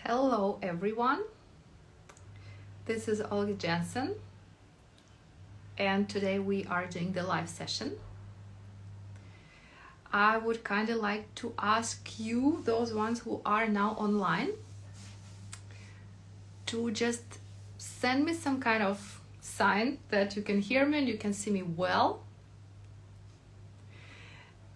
Hello everyone, this is M.Jensen and today we are doing the live session. I would kind of like to ask you, those ones who are now online, to just send me some kind of sign that you can hear me and you can see me well.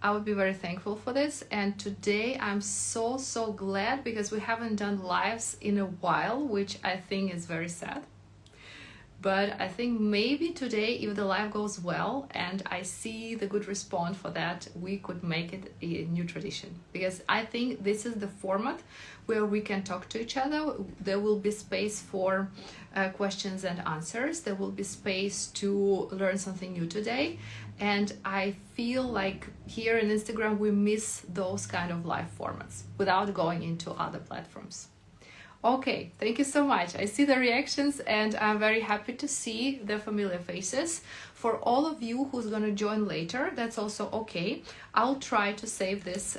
I would be very thankful for this. And today I'm so glad because we haven't done lives in a while, which I think is very sad. But I think maybe today, if the live goes well and I see the good response for that, we could make it a new tradition. Because I think this is the format where we can talk to each other. There will be space for questions and answers. There will be space to learn something new today. And I feel like here in Instagram, we miss those kind of live formats without going into other platforms. Okay, thank you so much. I see the reactions and I'm very happy to see the familiar faces. For all of you who's going to join later, that's also okay. I'll try to save this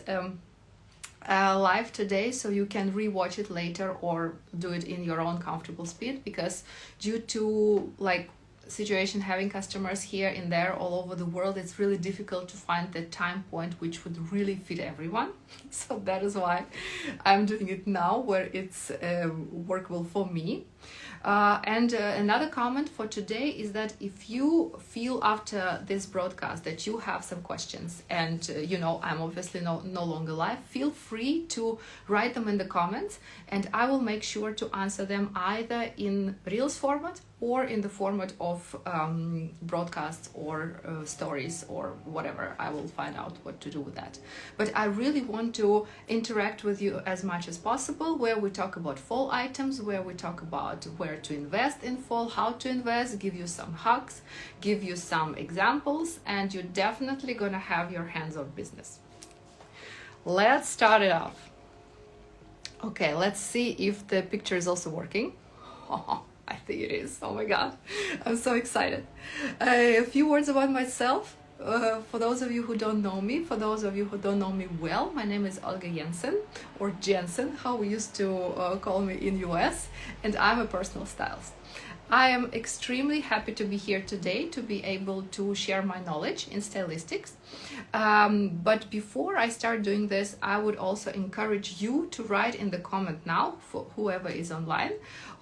live today so you can rewatch it later or do it in your own comfortable speed, because due to situation having customers here and there all over the world, it's really difficult to find the time point which would really fit everyone. So that is why I'm doing it now, where it's workable for me. Another comment for today is that if you feel after this broadcast that you have some questions and I'm obviously no longer live, feel free to write them in the comments and I will make sure to answer them either in Reels format or in the format of broadcasts or stories or whatever. I will find out what to do with that. But I really want to interact with you as much as possible, where we talk about fall items, where we talk about where to invest in fall, how to invest, give you some hacks, give you some examples, and you're definitely gonna have your hands-on business. Let's start it off. Okay, let's see if the picture is also working. I think it is. Oh my God, I'm so excited. A few words about myself. For those of you who don't know me, for those of you who don't know me well, my name is M.Jensen, or Jensen, how we used to call me in US, and I'm a personal stylist. I am extremely happy to be here today to be able to share my knowledge in stylistics. But before I start doing this, I would also encourage you to write in the comment now, for whoever is online,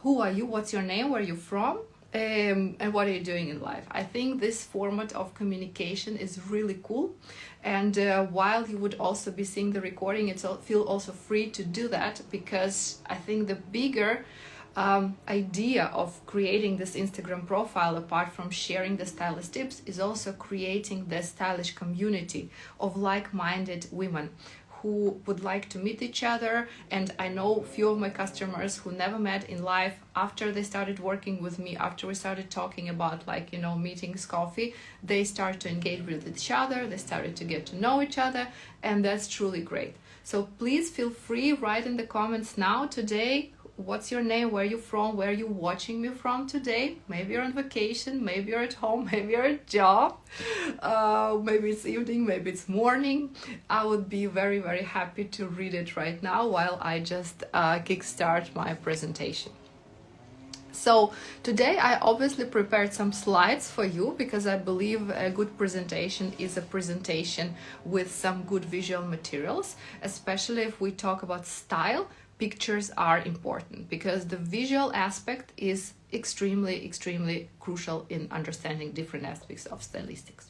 who are you, what's your name, where are you from, and what are you doing in life. I think this format of communication is really cool. And while you would also be seeing the recording, feel also free to do that, because I think the bigger idea of creating this Instagram profile, apart from sharing the stylist tips, is also creating the stylish community of like-minded women who would like to meet each other. And I know a few of my customers who never met in life, after they started working with me, after we started talking about meetings, coffee, they start to engage with each other, they started to get to know each other, and that's truly great. So please feel free, write in the comments now today, what's your name, where are you from, where are you watching me from today? Maybe you're on vacation, maybe you're at home, maybe you're at job, maybe it's evening, maybe it's morning. I would be very happy to read it right now while I just kickstart my presentation. So today I obviously prepared some slides for you, because I believe a good presentation is a presentation with some good visual materials, especially if we talk about style. Pictures are important because the visual aspect is extremely crucial in understanding different aspects of stylistics.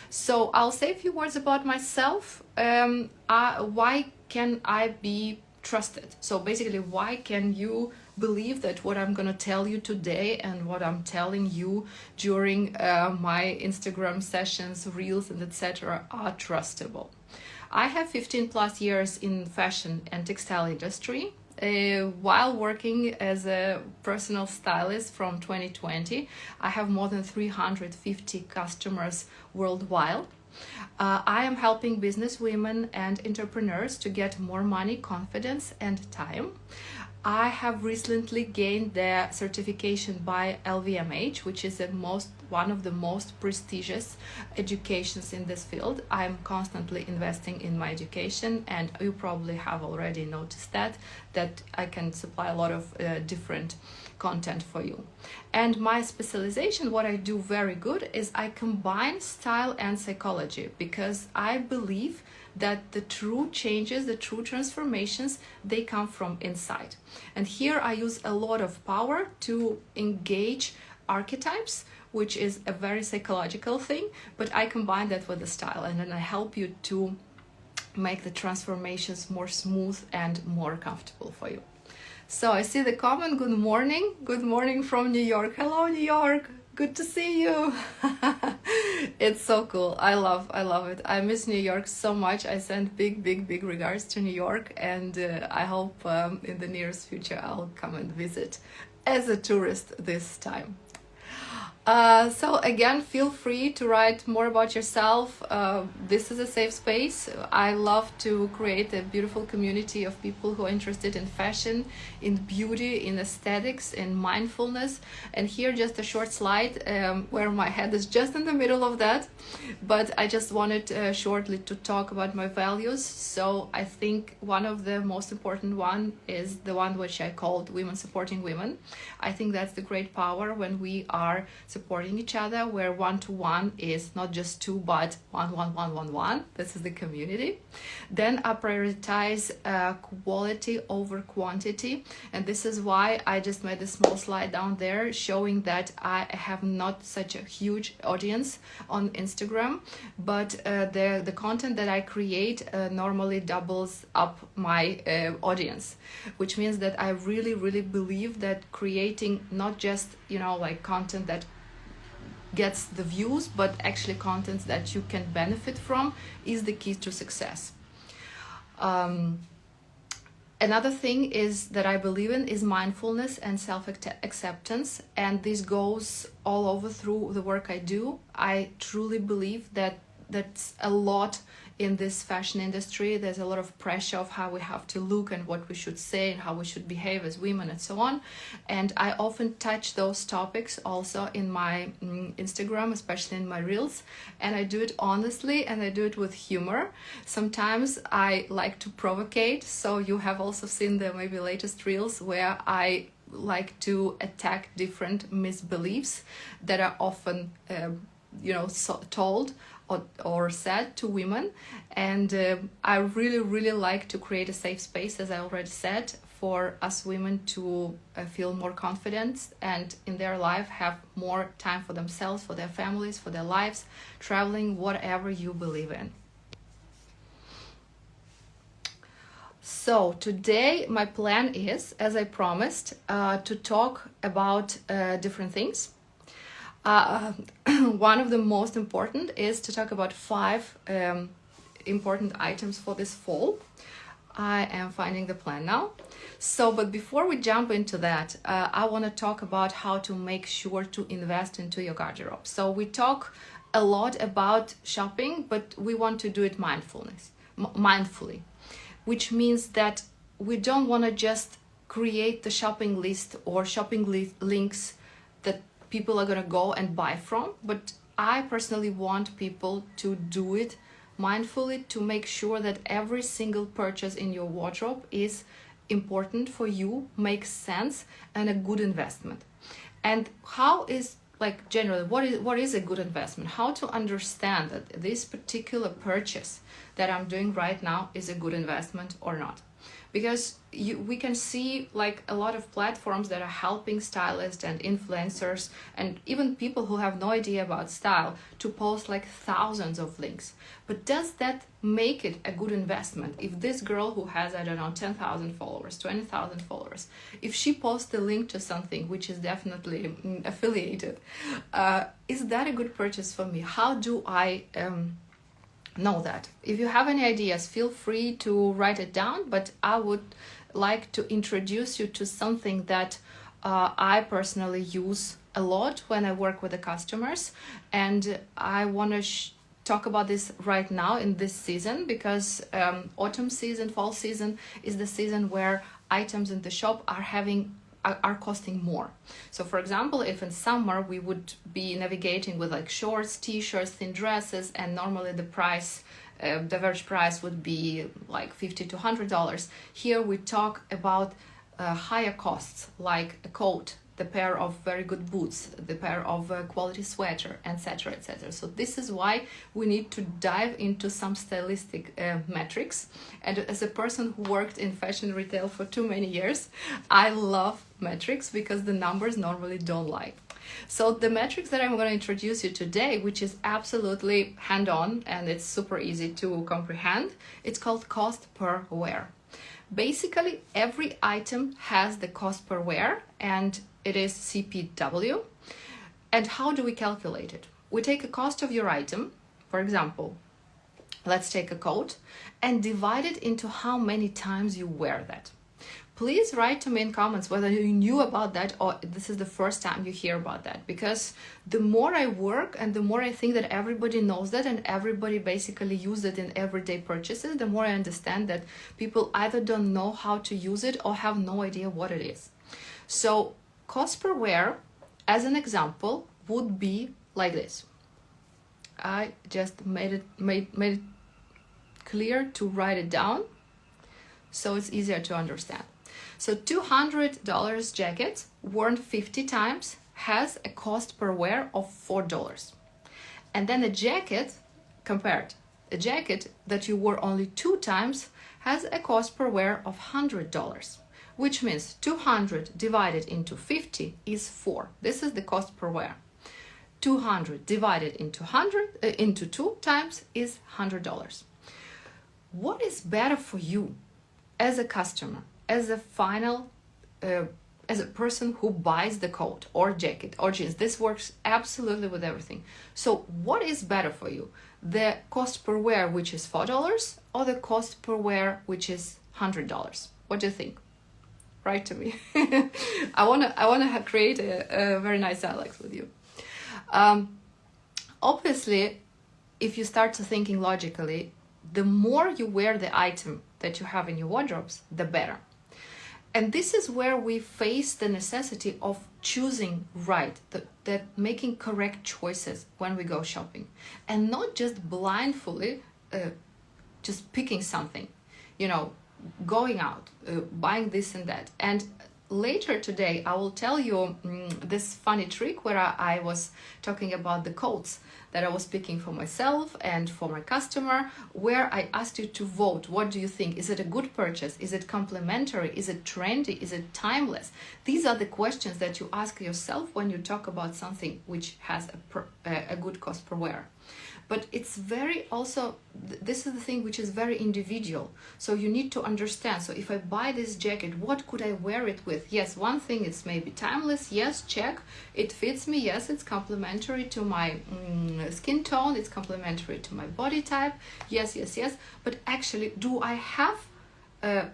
So I'll say a few words about myself. Why can I be trusted? So basically, why can you believe that what I'm going to tell you today and what I'm telling you during my Instagram sessions, Reels, and etc. are trustable? I have 15 plus years in fashion and textile industry. While working as a personal stylist from 2020, I have more than 350 customers worldwide. I am helping business women and entrepreneurs to get more money, confidence, and time. I have recently gained the certification by LVMH, which is the most one of the most prestigious educations in this field. I'm constantly investing in my education, and you probably have already noticed that I can supply a lot of different content for you. And my specialization, what I do very good, is I combine style and psychology, because I believe that the true changes, the true transformations, they come from inside. And here I use a lot of power to engage archetypes, which is a very psychological thing, but I combine that with the style, and then I help you to make the transformations more smooth and more comfortable for you. So I see the comment, good morning from New York. Hello, New York. Good to see you. It's so cool. I love it. I miss New York so much. I send big regards to New York, and I hope in the nearest future I'll come and visit as a tourist this time. So again, feel free to write more about yourself. This is a safe space. I love to create a beautiful community of people who are interested in fashion, in beauty, in aesthetics, in mindfulness. And here just a short slide where my head is just in the middle of that. But I just wanted shortly to talk about my values. So I think one of the most important one is the one which I called women supporting women. I think that's the great power when we are supporting each other, where one-to-one is not just two, but one. This is the community. Then I prioritize quality over quantity. And this is why I just made a small slide down there showing that I have not such a huge audience on Instagram, but the content that I create normally doubles up my audience, which means that I really believe that creating not just, like content that gets the views, but actually content that you can benefit from is the key to success. Another thing is that I believe in is mindfulness and self-acceptance, and this goes all over through the work I do. I truly believe that that's a lot in this fashion industry. There's a lot of pressure of how we have to look and what we should say and how we should behave as women and so on. And I often touch those topics also in my Instagram, especially in my reels. And I do it honestly, and I do it with humor. Sometimes I like to provocate. So you have also seen the maybe latest reels where I like to attack different misbeliefs that are often told or said to women. And I really like to create a safe space, as I already said, for us women to feel more confident and in their life have more time for themselves, for their families, for their lives, traveling, whatever you believe in. So today my plan is, as I promised, to talk about different things. One of the most important is to talk about 5 important items for this fall. I am finding the plan now. So, but before we jump into that, I want to talk about how to make sure to invest into your garderobe. So we talk a lot about shopping, but we want to do it mindfully, which means that we don't want to just create the shopping list or shopping links that people are going to go and buy from, but I personally want people to do it mindfully, to make sure that every single purchase in your wardrobe is important for you, makes sense, and a good investment. And how is, like, generally, what is a good investment? How to understand that this particular purchase that I'm doing right now is a good investment or not? Because we can see like a lot of platforms that are helping stylists and influencers and even people who have no idea about style to post like thousands of links. But does that make it a good investment? If this girl who has, 10,000 followers, 20,000 followers, if she posts a link to something which is definitely affiliated, is that a good purchase for me? How do I know that? If you have any ideas, feel free to write it down, but I would like to introduce you to something that I personally use a lot when I work with the customers, and I want to talk about this right now in this season, because autumn season, fall season is the season where items in the shop are having are costing more. So for example, if in summer we would be navigating with like shorts, t-shirts, thin dresses, and normally the price, the average price would be like $50 to $100. Here we talk about higher costs, like a coat, the pair of very good boots, the pair of quality sweater, etc., etc. So this is why we need to dive into some stylistic metrics. And as a person who worked in fashion retail for too many years, I love metrics because the numbers normally don't lie. So the metrics that I'm going to introduce you today, which is absolutely hand-on and it's super easy to comprehend, it's called cost per wear. Basically, every item has the cost per wear, and it is CPW. And how do we calculate it? We take a cost of your item, for example, let's take a coat, and divide it into how many times you wear that. Please write to me in comments whether you knew about that or this is the first time you hear about that, because the more I work and the more I think that everybody knows that and everybody basically uses it in everyday purchases, the more I understand that people either don't know how to use it or have no idea what it is. So cost per wear, as an example, would be like this. I just made it clear to write it down so it's easier to understand. So $200 jacket worn 50 times has a cost per wear of $4. And then a jacket, compared, a jacket that you wore only 2 times has a cost per wear of $100, which means 200 divided into 50 is 4. This is the cost per wear. 200 divided into 2 times is $100. What is better for you as a customer, as a final, as a person who buys the coat or jacket or jeans? This works absolutely with everything. So what is better for you? The cost per wear, which is $4, or the cost per wear, which is $100? What do you think? Write to me. I wanna create a very nice dialogue with you. Obviously, if you start to thinking logically, the more you wear the item that you have in your wardrobes, the better. And this is where we face the necessity of choosing right, that making correct choices when we go shopping, and not just blindly just picking something, going out, buying this and that. And later today, I will tell you this funny trick where I was talking about the coats that I was picking for myself and for my customer, where I asked you to vote. What do you think? Is it a good purchase? Is it complimentary? Is it trendy? Is it timeless? These are the questions that you ask yourself when you talk about something which has a good cost per wear. But it's very also, this is the thing which is very individual. So you need to understand. So if I buy this jacket, what could I wear it with? Yes, one thing, it's maybe timeless. Yes, check. It fits me. Yes, it's complementary to my skin tone. It's complementary to my body type. Yes, yes, yes. But actually, do I have the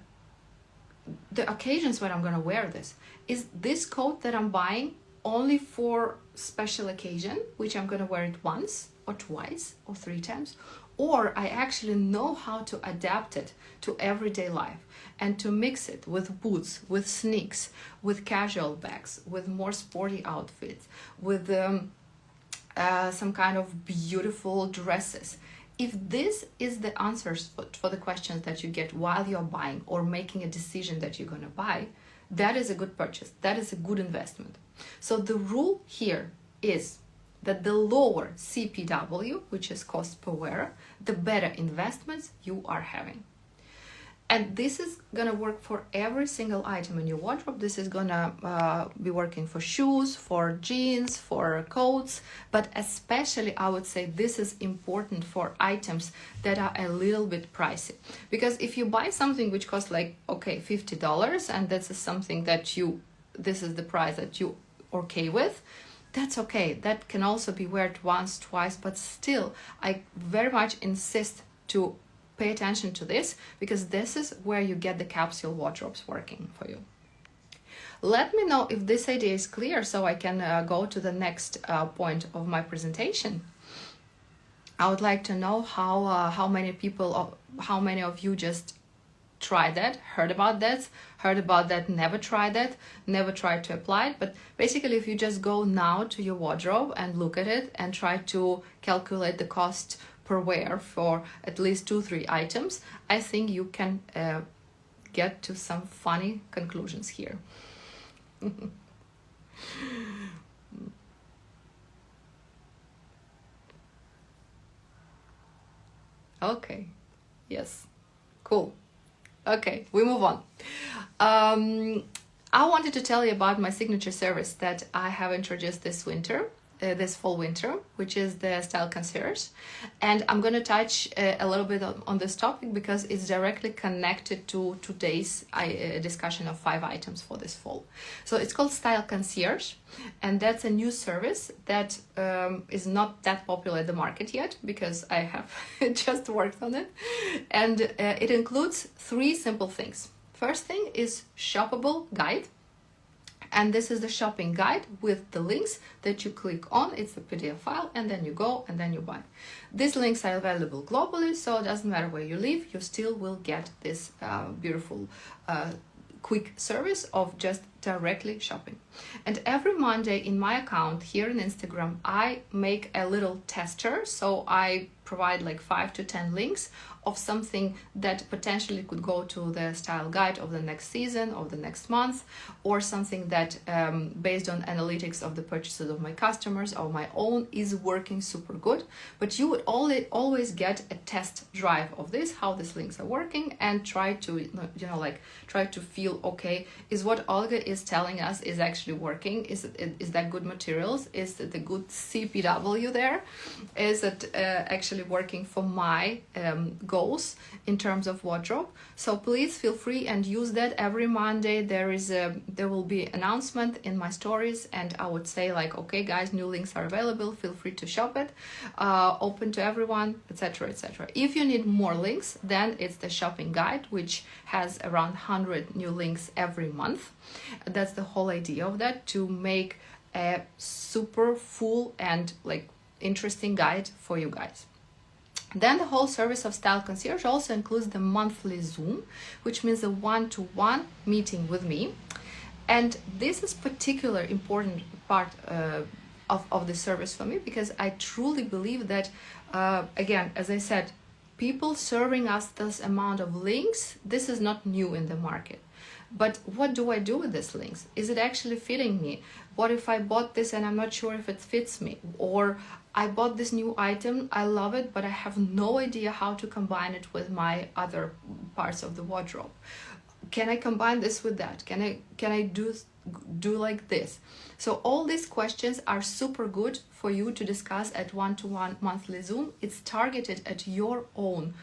occasions when I'm going to wear this? Is this coat that I'm buying only for special occasion, which I'm going to wear it once or twice or 3 times, or I actually know how to adapt it to everyday life and to mix it with boots, with sneaks, with casual bags, with more sporty outfits, with some kind of beautiful dresses. If this is the answers for the questions that you get while you're buying or making a decision that you're going to buy, that is a good purchase. That is a good investment. So the rule here is that the lower CPW, which is cost per wear, the better investments you are having. And this is gonna work for every single item in your wardrobe. This is gonna be working for shoes, for jeans, for coats, but especially I would say this is important for items that are a little bit pricey. Because if you buy something which costs like, okay, $50, and this is something that this is the price that you okay with, that's okay. That can also be worn once, twice, but still, I very much insist to pay attention to this, because this is where you get the capsule wardrobes working for you. Let me know if this idea is clear so I can go to the next point of my presentation. I would like to know how many of you just tried that, heard about that, never tried that, never tried to apply it. But basically, if you just go now to your wardrobe and look at it and try to calculate the cost per wear for at least 2-3 items, I think you can get to some funny conclusions here. Okay, yes, cool. Okay, we move on. I wanted to tell you about my signature service that I have introduced this winter, this fall winter, which is the Style Concierge. And I'm going to touch a little bit on this topic because it's directly connected to today's discussion of 5 items for this fall. So it's called Style Concierge, and that's a new service that is not that popular in the market yet because I have just worked on it. And it includes 3 simple things. First thing is shoppable guide. And this is the shopping guide with the links that you click on. It's a PDF file, and then you go and then you buy. These links are available globally, so it doesn't matter where you live, you still will get this beautiful quick service of just directly shopping. And every Monday in my account here on Instagram, I make a little tester. So I provide like 5 to 10 links of something that potentially could go to the style guide of the next season, of the next month, or something that based on analytics of the purchases of my customers or my own is working super good. But you would always get a test drive of this, how these links are working, and try to, try to feel, okay, is what Olga is telling us is actually working? Is that good materials? Is it the good CPW there? Is it actually working for my goals in terms of wardrobe? So please feel free and use that. Every Monday there will be announcement in my stories, and I would say like, okay guys, new links are available, feel free to shop it, open to everyone, etc, etc. If you need more links, then it's the shopping guide, which has around 100 new links every month. That's the whole idea of that, to make a super full and like interesting guide for you guys. Then the whole service of Style Concierge also includes the monthly Zoom, which means a one-to-one meeting with me. And this is particularly important part of the service for me, because I truly believe that, again, as I said, people serving us this amount of links, this is not new in the market. But what do I do with these links? Is it actually fitting me? What if I bought this and I'm not sure if it fits me? Or I bought this new item, I love it, but I have no idea how to combine it with my other parts of the wardrobe. Can I combine this with that? Can I do like this? So all these questions are super good for you to discuss at one-to-one monthly Zoom. It's targeted at your own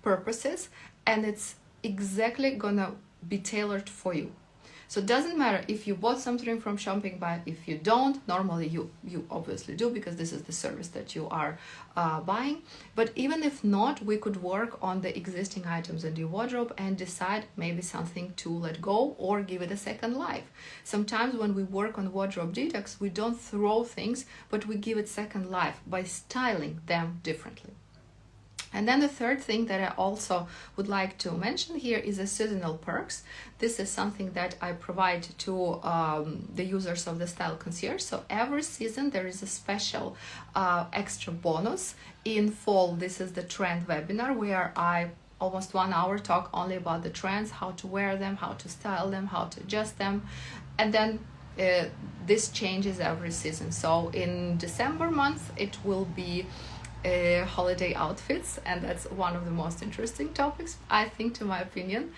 purposes, and it's exactly gonna be tailored for you. So it doesn't matter if you bought something from Shopping Buy. If you don't, normally you obviously do, because this is the service that you are buying. But even if not, we could work on the existing items in your wardrobe and decide maybe something to let go or give it a second life. Sometimes when we work on wardrobe detox, we don't throw things, but we give it second life by styling them differently. And then the third thing that I also would like to mention here is the seasonal perks. This is something that I provide to the users of the Style Concierge. So every season there is a special extra bonus. In fall, this is the trend webinar, where I almost 1 hour talk only about the trends, how to wear them, how to style them, how to adjust them. And then this changes every season. So in December month, it will be holiday outfits, and that's one of the most interesting topics, I think, to my opinion.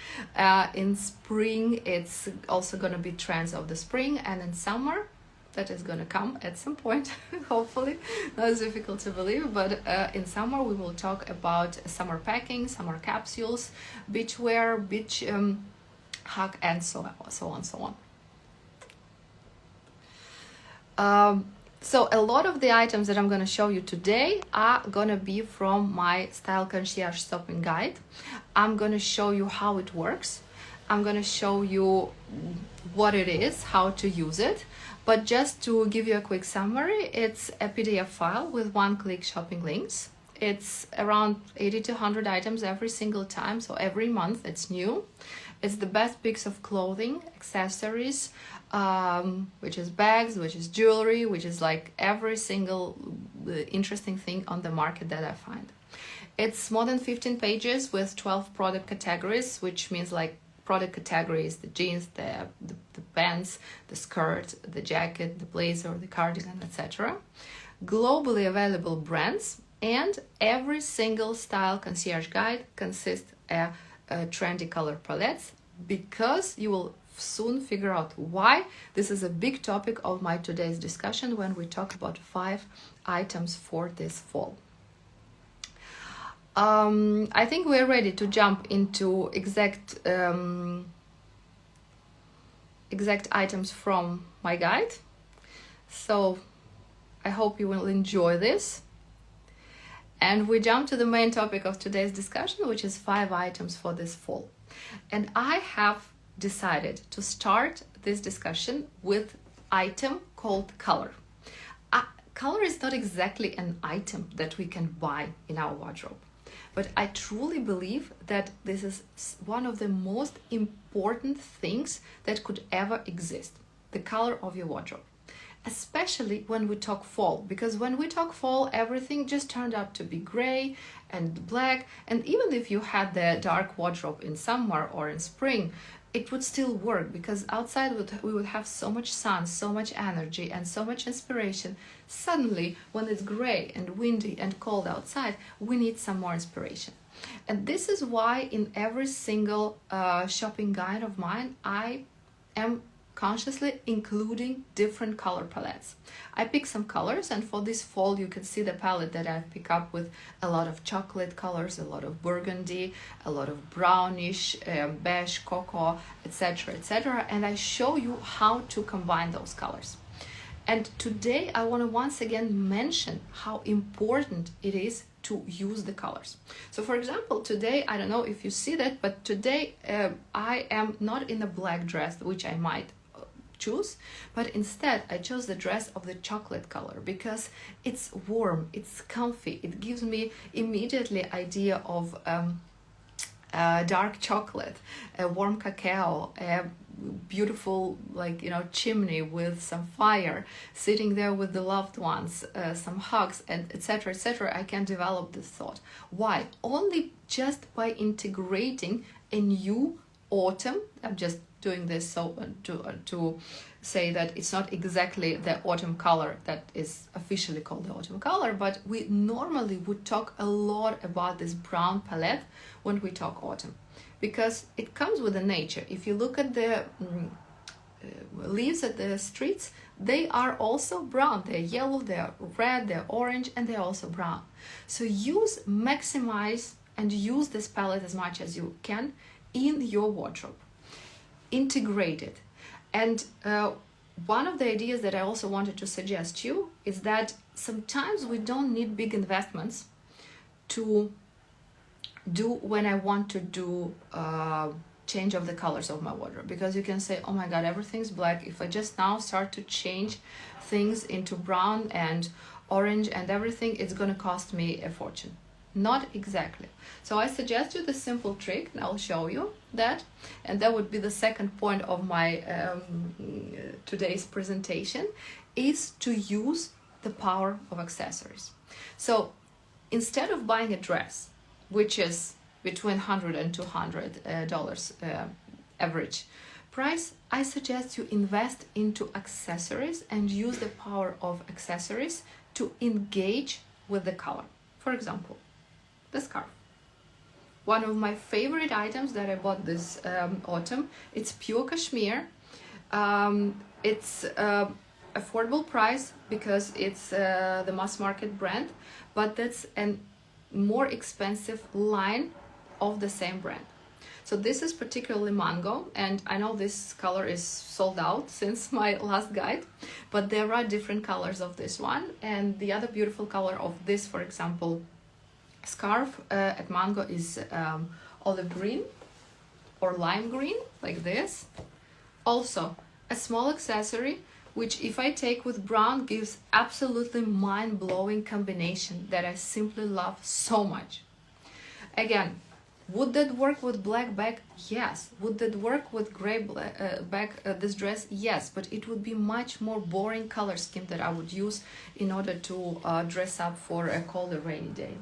In spring, it's also going to be trends of the spring, and in summer, that is going to come at some point, hopefully. That is difficult to believe, but in summer we will talk about summer packing, summer capsules, beach wear, beach hug, and so on. So a lot of the items that I'm going to show you today are going to be from my Style Concierge shopping guide. I'm going to show you how it works. I'm going to show you what it is, how to use it. But just to give you a quick summary, it's a PDF file with one-click shopping links. It's around 80 to 100 items every single time, so every month it's new. It's the best mix of clothing, accessories, which is bags, which is jewelry, which is like every single interesting thing on the market that I find. It's more than 15 pages with 12 product categories, which means like product categories, the jeans, the pants, the skirt, the jacket, the blazer, the cardigan, etc. Globally available brands, and every single style concierge guide consists of trendy color palettes, because you will soon figure out why this is a big topic of my today's discussion when we talk about 5 items for this fall. I think we're ready to jump into exact items from my guide. So I hope you will enjoy this. And we jump to the main topic of today's discussion, which is 5 items for this fall. And I have decided to start this discussion with item called color. Color is not exactly an item that we can buy in our wardrobe, but I truly believe that this is one of the most important things that could ever exist, the color of your wardrobe. Especially when we talk fall, because when we talk fall, everything just turned out to be gray and black, and even if you had the dark wardrobe in summer or in spring, it would still work, because outside we would have so much sun, so much energy, and so much inspiration. Suddenly, when it's gray and windy and cold outside, we need some more inspiration. And this is why in every single shopping guide of mine, I am consciously including different color palettes. I pick some colors, and for this fall you can see the palette that I've picked up with a lot of chocolate colors, a lot of burgundy, a lot of brownish, beige, cocoa, etc., etc. And I show you how to combine those colors. And today I want to once again mention how important it is to use the colors. So for example, today, I don't know if you see that, but today I am not in a black dress, which I might choose, but instead I chose the dress of the chocolate color because it's warm, it's comfy, it gives me immediately idea of dark chocolate, a warm cacao, a beautiful, like, you know, chimney with some fire, sitting there with the loved ones, some hugs, and etc., etc. I can develop this thought. Why? Only just by integrating a new autumn. I'm just doing this so to say that it's not exactly the autumn color that is officially called the autumn color, but we normally would talk a lot about this brown palette when we talk autumn, because it comes with the nature. If you look at the leaves at the streets, they are also brown. They're yellow, they're red, they're orange, and they're also brown. So maximize and use this palette as much as you can in your wardrobe. Integrate it. And one of the ideas that I also wanted to suggest you is that sometimes we don't need big investments to do when I want to do change of the colors of my wardrobe, because you can say, oh my god, everything's black. If I just now start to change things into brown and orange and everything, it's going to cost me a fortune. Not exactly. So I suggest you the simple trick, and I'll show you that. And that would be the second point of my today's presentation, is to use the power of accessories. So instead of buying a dress, which is between $100 and $200 average price, I suggest you invest into accessories and use the power of accessories to engage with the color. For example, the scarf. One of my favorite items that I bought this autumn, it's pure cashmere. It's affordable price because it's the mass market brand, but that's a more expensive line of the same brand. So this is particularly mango, and I know this color is sold out since my last guide, but there are different colors of this one. And the other beautiful color of this, for example, scarf at mango is olive green or lime green, like this. Also a small accessory which if I take with brown gives absolutely mind-blowing combination that I simply love so much. Again, would that work with black back? Yes. Would that work with gray back, this dress? Yes, but it would be much more boring color scheme that I would use in order to dress up for a colder rainy day.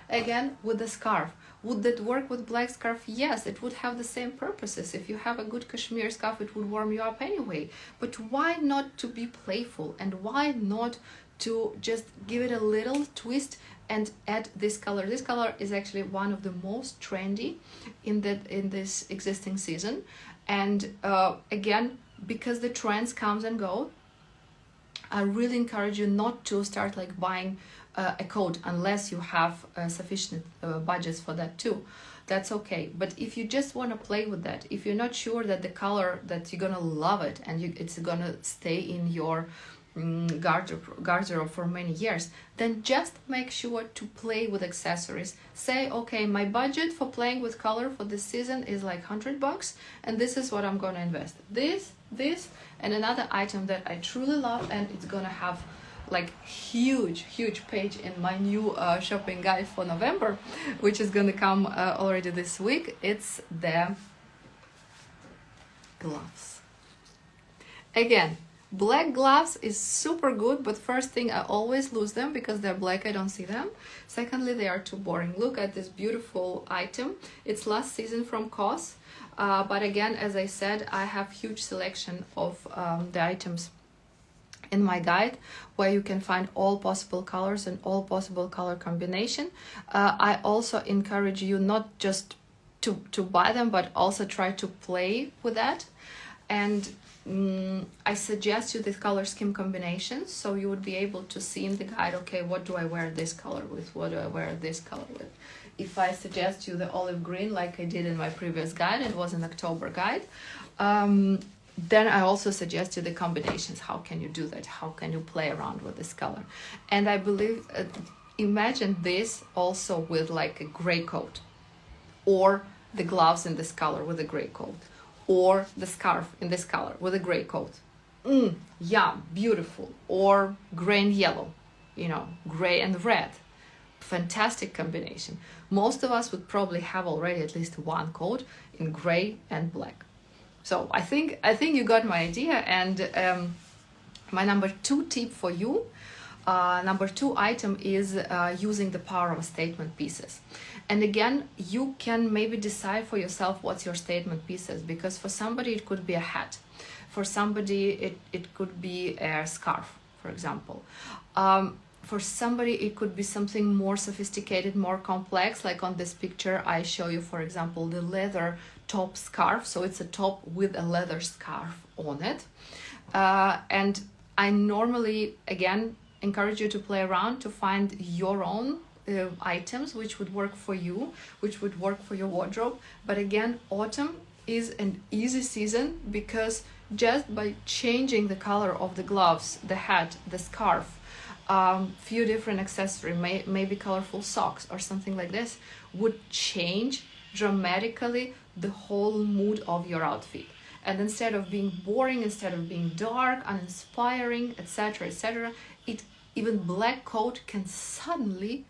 Again, with the scarf. Would that work with black scarf? Yes, it would have the same purposes. If you have a good cashmere scarf, it would warm you up anyway. But why not to be playful, and why not to just give it a little twist and add this color? This color is actually one of the most trendy in this existing season. And again, because the trends comes and go, I really encourage you not to start like buying a coat unless you have sufficient budgets for that too. That's okay. But if you just want to play with that, if you're not sure that the color that you're gonna love it and it's gonna stay in your garderobe for many years, then just make sure to play with accessories. Say, okay, my budget for playing with color for this season is like $100, and this is what I'm gonna invest. This, and another item that I truly love, and it's gonna have like huge page in my new shopping guide for November, which is gonna come already this week. It's the gloves. Again, black gloves is super good, but first thing, I always lose them because they're black, I don't see them. Secondly, they are too boring. Look at this beautiful item. It's last season from COS, but again, as I said, I have huge selection of the items in my guide, where you can find all possible colors and all possible color combination. I also encourage you not just to buy them, but also try to play with that. And I suggest you the color scheme combinations, so you would be able to see in the guide, okay, what do I wear this color with, what do I wear this color with. If I suggest you the olive green, like I did in my previous guide, it was an October guide, then I also suggest you the combinations. How can you do that? How can you play around with this color? And I believe, imagine this also with like a gray coat, or the gloves in this color with a gray coat, or the scarf in this color with a gray coat. Yeah, beautiful. Or gray and yellow, you know, gray and red. Fantastic combination. Most of us would probably have already at least one coat in gray and black. So I think you got my idea. And my number 2 tip for you, number 2 item is using the power of statement pieces. And again, you can maybe decide for yourself what's your statement pieces, because for somebody it could be a hat, for somebody it could be a scarf, for example. For somebody it could be something more sophisticated, more complex, like on this picture I show you, for example, the leather top scarf. So it's a top with a leather scarf on it. And I normally, again, encourage you to play around to find your own items which would work for you, which would work for your wardrobe. But again, autumn is an easy season, because just by changing the color of the gloves, the hat, the scarf, few different accessories, maybe colorful socks or something like this, would change dramatically the whole mood of your outfit. And instead of being boring, instead of being dark, uninspiring, etc., even black coat can suddenly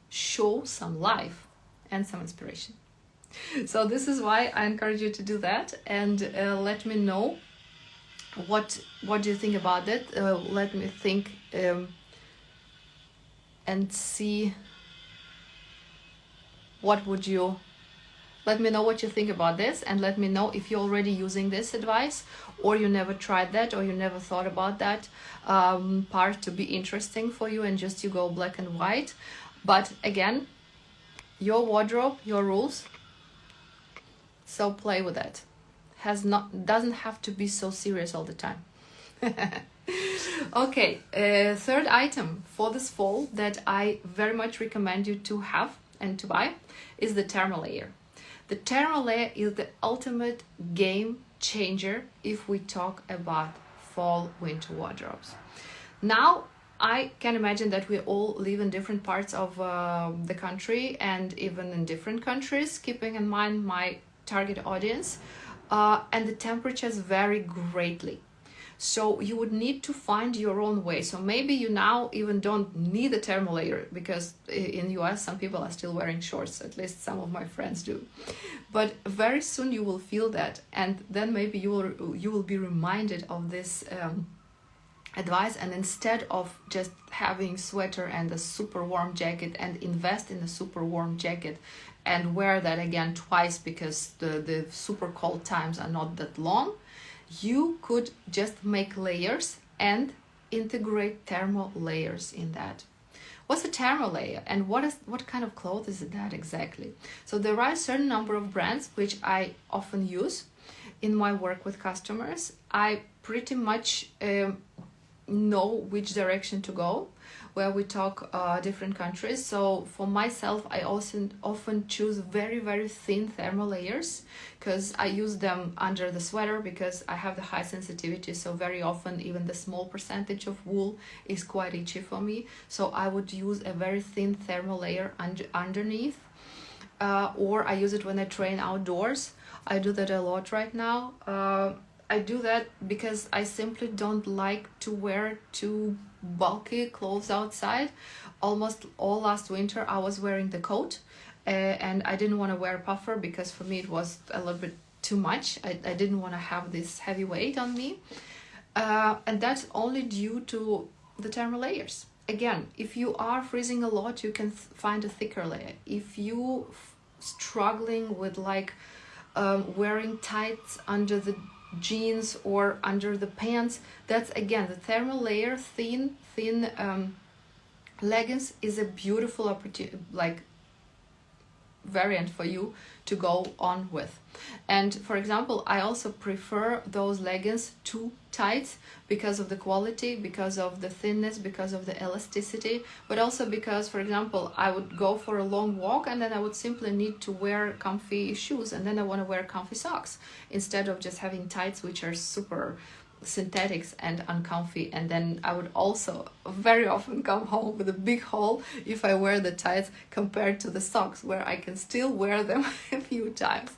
show some life and some inspiration. So this is why I encourage you to do that, and let me know what do you think about it. Let me think and see let me know what you think about this, and let me know if you're already using this advice, or you never tried that, or you never thought about that part to be interesting for you, and just you go black and white. But again, your wardrobe, your rules, so play with that. Doesn't have to be so serious all the time. Okay, third item for this fall that I very much recommend you to have and to buy is the thermal layer. The thermal layer is the ultimate game changer if we talk about fall winter wardrobes. Now, I can imagine that we all live in different parts of the country, and even in different countries, keeping in mind my target audience, and the temperatures vary greatly. So you would need to find your own way. So maybe you now even don't need a thermal layer, because in US some people are still wearing shorts, at least some of my friends do. But very soon you will feel that, and then maybe you will be reminded of this advice, and instead of just having sweater and a super warm jacket, and invest in a super warm jacket and wear that again twice because the super cold times are not that long, you could just make layers and integrate thermal layers in that. What's a thermal layer, and what kind of cloth is that exactly? So there are a certain number of brands which I often use in my work with customers. I pretty much know which direction to go where we talk different countries. So for myself, I also often choose very, very thin thermal layers, because I use them under the sweater because I have the high sensitivity. So very often even the small percentage of wool is quite itchy for me. So I would use a very thin thermal layer underneath, or I use it when I train outdoors. I do that a lot right now. I do that because I simply don't like to wear too bulky clothes outside. Almost all last winter I was wearing the coat, and I didn't want to wear a puffer because for me it was a little bit too much. I didn't want to have this heavy weight on me, and that's only due to the thermal layers. Again, if you are freezing a lot, you can find a thicker layer. If you struggling with like wearing tights under the jeans or under the pants, that's again the thermal layer. Thin leggings is a beautiful opportunity, like variant for you to go on with. And for example, I also prefer those leggings to tights because of the quality, because of the thinness, because of the elasticity, but also because, for example, I would go for a long walk and then I would simply need to wear comfy shoes, and then I want to wear comfy socks instead of just having tights which are super synthetics and uncomfy. And then I would also very often come home with a big hole if I wear the tights compared to the socks, where I can still wear them a few times.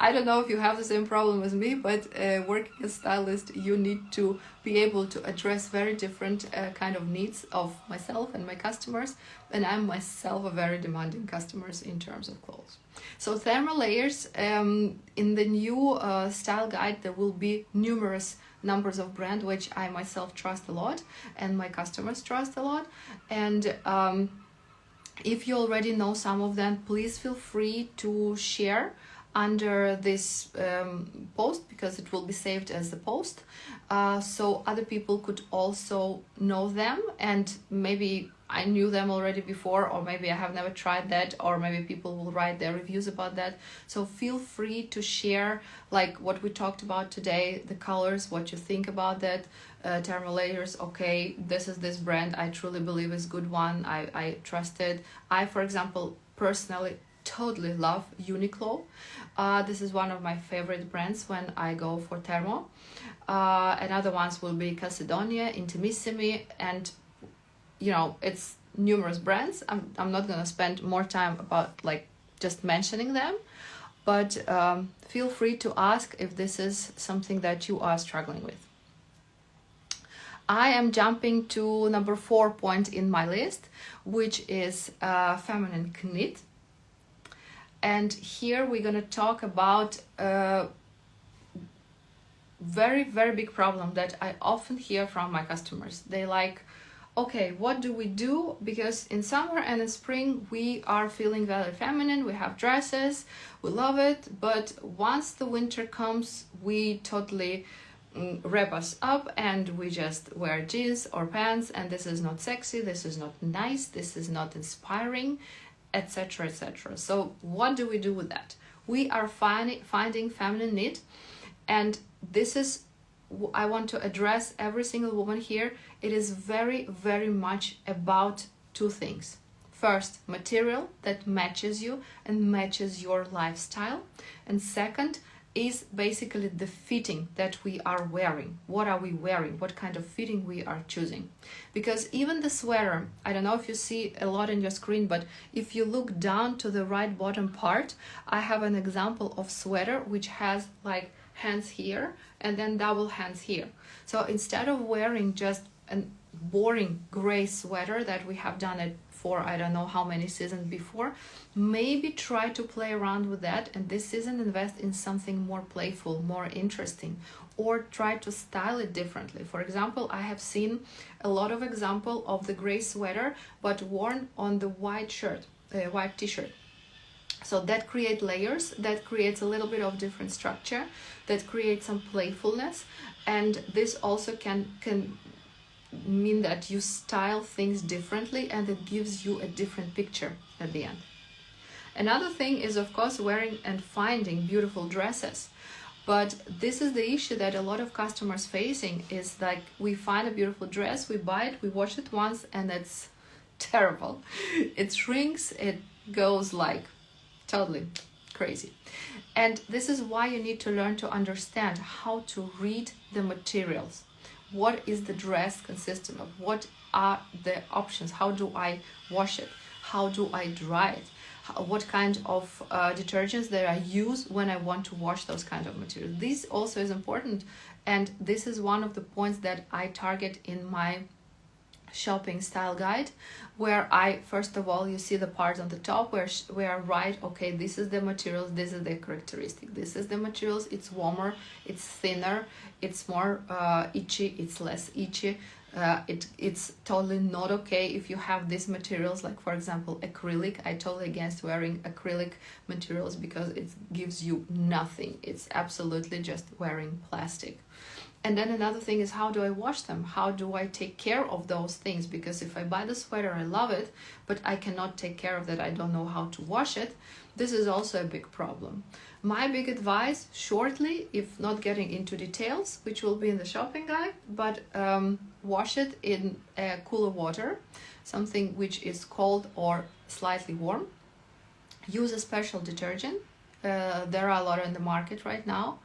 I don't know if you have the same problem as me, but working as stylist, you need to be able to address very different kind of needs of myself and my customers, and I'm myself a very demanding customers in terms of clothes. So thermal layers, in the new style guide there will be numerous numbers of brand which I myself trust a lot and my customers trust a lot. And if you already know some of them, please feel free to share under this post, because it will be saved as a post, so other people could also know them, and maybe I knew them already before, or maybe I have never tried that, or maybe people will write their reviews about that. So feel free to share like what we talked about today, the colors, what you think about that, thermal layers. Okay, this is this brand I truly believe is good one, I trust it. I, for example, personally totally love Uniqlo. This is one of my favorite brands when I go for thermo. And other ones will be Calcedonia, Intimissimi, and you know, it's numerous brands. I'm not gonna spend more time about like just mentioning them, but feel free to ask if this is something that you are struggling with. I am jumping to number 4 point in my list, which is feminine knit. And here we're gonna talk about a very, very big problem that I often hear from my customers. They like, okay, what do we do? Because in summer and in spring, we are feeling very feminine, we have dresses, we love it, but once the winter comes, we totally wrap us up and we just wear jeans or pants, and this is not sexy, this is not nice, this is not inspiring, etc, etc. So what do we do with that? We are finding feminine knit, and this is, I want to address every single woman here. It is very, very much about two things. First, material that matches you and matches your lifestyle, and second, is basically the fitting that we are wearing. What are we wearing? What kind of fitting we are choosing? Because even the sweater, I don't know if you see a lot in your screen, but if you look down to the right bottom part, I have an example of sweater which has like hands here and then double hands here. So instead of wearing just a boring gray sweater that we have done it for I don't know how many seasons before, maybe try to play around with that, and this season invest in something more playful, more interesting, or try to style it differently. For example, I have seen a lot of example of the gray sweater but worn on the white shirt, white t-shirt. So that creates layers, that creates a little bit of different structure, that creates some playfulness, and this also can mean that you style things differently, and it gives you a different picture at the end. Another thing is, of course, wearing and finding beautiful dresses. But this is the issue that a lot of customers facing, is like we find a beautiful dress, we buy it, we wash it once, and it's terrible. It shrinks, it goes like totally crazy. And this is why you need to learn to understand how to read the materials. What is the dress consistent of? What are the options? How do I wash it? How do I dry it? What kind of detergents that I use when I want to wash those kind of materials? This also is important, and this is one of the points that I target in my shopping style guide, where I first of all, you see the part on the top where I write, okay, this is the materials, this is the characteristic, this is the materials, it's warmer, it's thinner, it's more itchy, it's less itchy. It's totally not okay if you have these materials, like for example acrylic. I totally against wearing acrylic materials because it gives you nothing. It's absolutely just wearing plastic. And then another thing is, how do I wash them? How do I take care of those things? Because if I buy the sweater, I love it, but I cannot take care of that. I don't know how to wash it. This is also a big problem. My big advice, shortly, if not getting into details, which will be in the shopping guide, but wash it in cooler water, something which is cold or slightly warm. Use a special detergent. There are a lot in the market right now.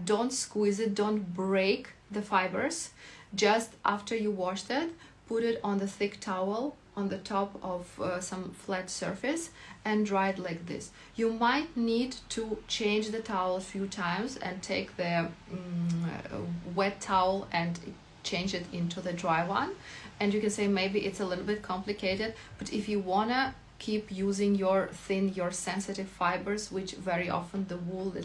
Don't squeeze it, don't break the fibers. Just after you washed it, put it on the thick towel on the top of some flat surface and dry it like this. You might need to change the towel a few times and take the wet towel and change it into the dry one. And you can say maybe it's a little bit complicated, but if you wanna keep using your thin, your sensitive fibers, which very often the wool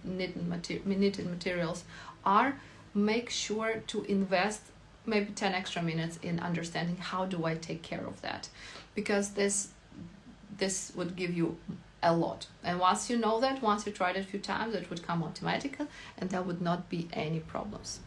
knitted materials are, make sure to invest maybe 10 extra minutes in understanding how do I take care of that, because this would give you a lot. And once you know that, once you tried it a few times, it would come automatically and there would not be any problems.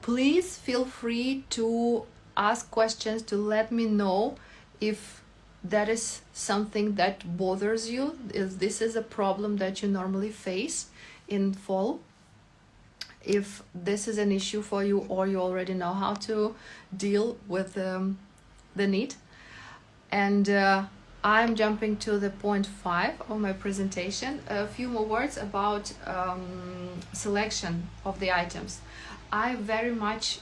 Please feel free to ask questions, to let me know if that is something that bothers you, if this is a problem that you normally face in fall, if this is an issue for you, or you already know how to deal with the need. And I'm jumping to the point 5 of my presentation. A few more words about selection of the items. I very much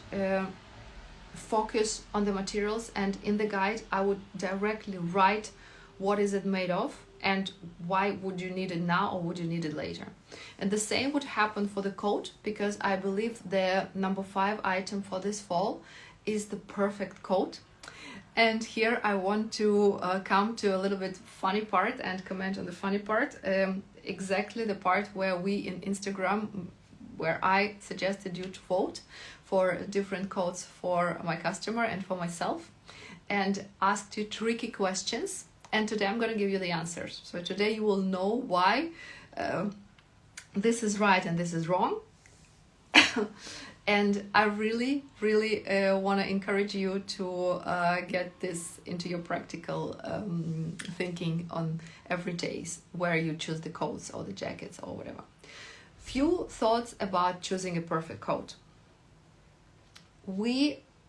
focus on the materials, and in the guide I would directly write what is it made of and why would you need it now or would you need it later. And the same would happen for the coat, because I believe the number 5 item for this fall is the perfect coat. And here I want to come to a little bit funny part and comment on the funny part, exactly the part where we in Instagram, where I suggested you to vote for different coats for my customer and for myself, and asked you tricky questions. And today I'm going to give you the answers. So today you will know why this is right and this is wrong. And I really, really want to encourage you to get this into your practical thinking on every day where you choose the coats or the jackets or whatever. Few thoughts about choosing a perfect coat.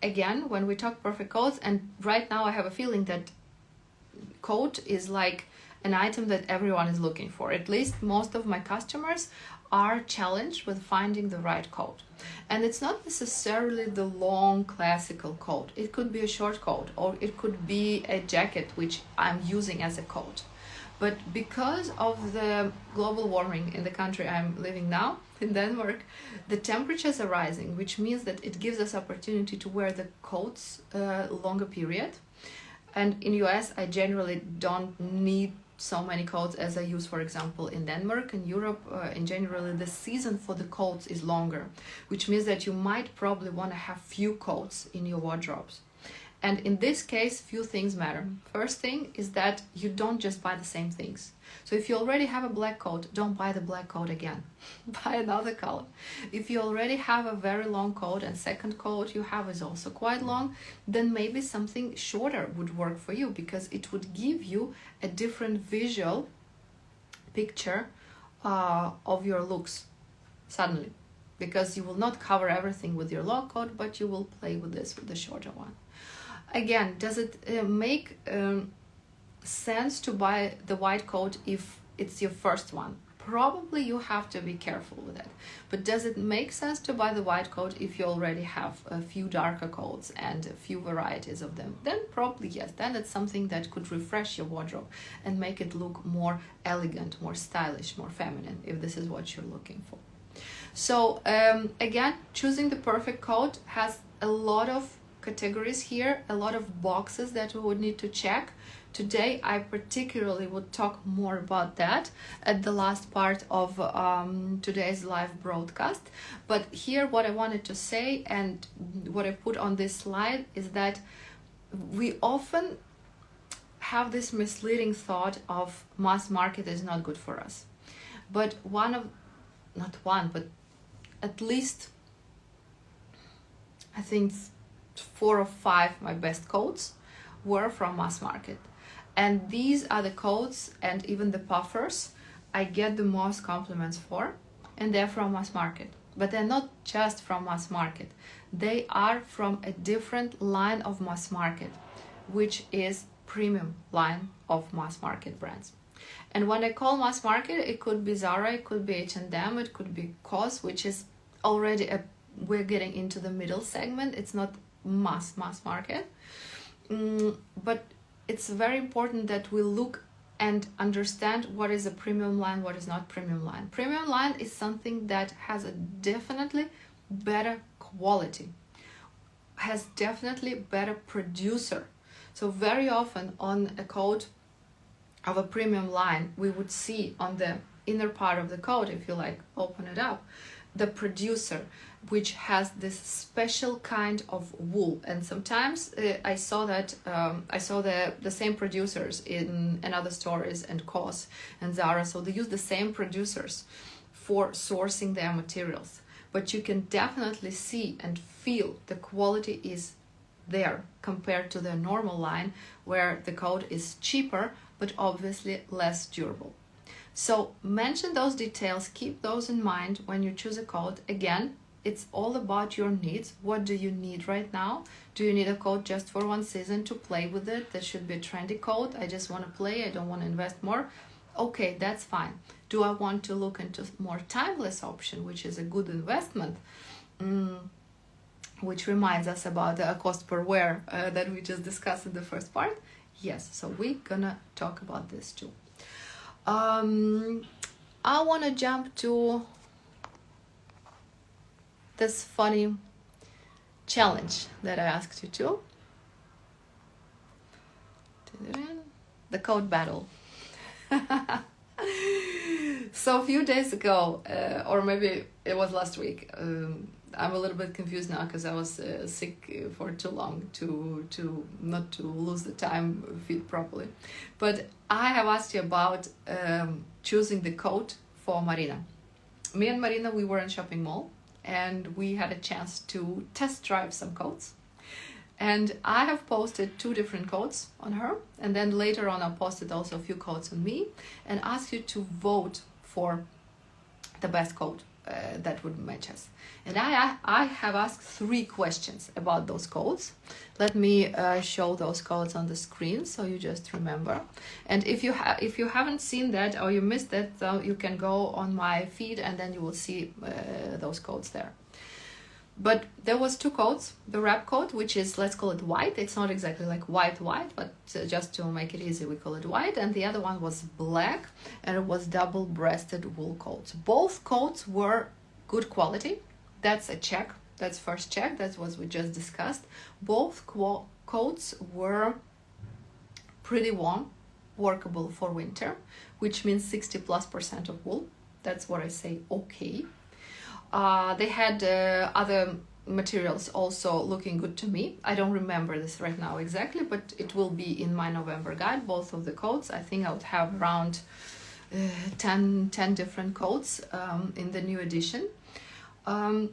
Again, when we talk perfect coats, and right now I have a feeling that coat is like an item that everyone is looking for. At least most of my customers are challenged with finding the right coat. And it's not necessarily the long classical coat. It could be a short coat, or it could be a jacket which I'm using as a coat. But because of the global warming in the country I'm living now, in Denmark, the temperatures are rising, which means that it gives us opportunity to wear the coats longer period. And in US, I generally don't need so many coats as I use, for example, in Denmark. In Europe, in general, the season for the coats is longer, which means that you might probably want to have few coats in your wardrobes. And in this case, few things matter. First thing is that you don't just buy the same things. So if you already have a black coat, don't buy the black coat again. Buy another color. If you already have a very long coat and second coat you have is also quite long, then maybe something shorter would work for you, because it would give you a different visual picture of your looks suddenly. Because you will not cover everything with your long coat, but you will play with this with the shorter one. Again, does it make sense to buy the white coat if it's your first one? Probably you have to be careful with that. But does it make sense to buy the white coat if you already have a few darker coats and a few varieties of them? Then probably yes. Then it's something that could refresh your wardrobe and make it look more elegant, more stylish, more feminine, if this is what you're looking for. So again, choosing the perfect coat has a lot of categories here, a lot of boxes that we would need to check. Today I particularly would talk more about that at the last part of today's live broadcast. But here what I wanted to say and what I put on this slide is that we often have this misleading thought of mass market is not good for us. But at least I think 4 or 5 my best coats were from mass market, and these are the coats and even the puffers I get the most compliments for, and they're from mass market. But they're not just from mass market, they are from a different line of mass market, which is premium line of mass market brands. And when I call mass market, it could be Zara, it could be H&M, it could be COS, which is already we're getting into the middle segment. It's not mass market, but it's very important that we look and understand what is a premium line, what is not premium line. Premium line is something that has a definitely better quality, has definitely better producer. So very often on a coat of a premium line, we would see on the inner part of the coat, if you like open it up, the producer, which has this special kind of wool. And sometimes I saw the same producers in another stores and COS and Zara, so they use the same producers for sourcing their materials. But you can definitely see and feel the quality is there compared to the normal line, where the coat is cheaper but obviously less durable. So mention those details, keep those in mind when you choose a coat. Again, it's all about your needs. What do you need right now? Do you need a coat just for one season to play with it? That should be a trendy coat. I just want to play, I don't want to invest more. Okay, that's fine. Do I want to look into more timeless option, which is a good investment? Which reminds us about the cost per wear that we just discussed in the first part. Yes, so we're gonna talk about this too. I want to jump to this funny challenge that I asked you to. The coat battle. So a few days ago, or maybe it was last week, I'm a little bit confused now because I was sick for too long to not to lose the time feed properly. But I have asked you about choosing the coat for Marina. Me and Marina, we were in shopping mall and we had a chance to test drive some coats. And I have posted 2 different coats on her, and then later on I posted also a few coats on me and asked you to vote for the best coat that would match us. And I have asked 3 questions about those codes. Let me show those codes on the screen so you just remember. And if you haven't seen that or you missed that, you can go on my feed and then you will see those codes there. But there was 2 codes, the wrap code, which is, let's call it white. It's not exactly like white, but just to make it easy, we call it white. And the other one was black, and it was double-breasted wool coats. Both coats were good quality. That's a check. That's first check. That's what we just discussed. Both coats were pretty warm, workable for winter, which means 60+% of wool. That's what I say, okay. They had other materials also looking good to me. I don't remember this right now exactly, but it will be in my November guide, both of the coats. I think I would have around 10 different coats in the new edition. And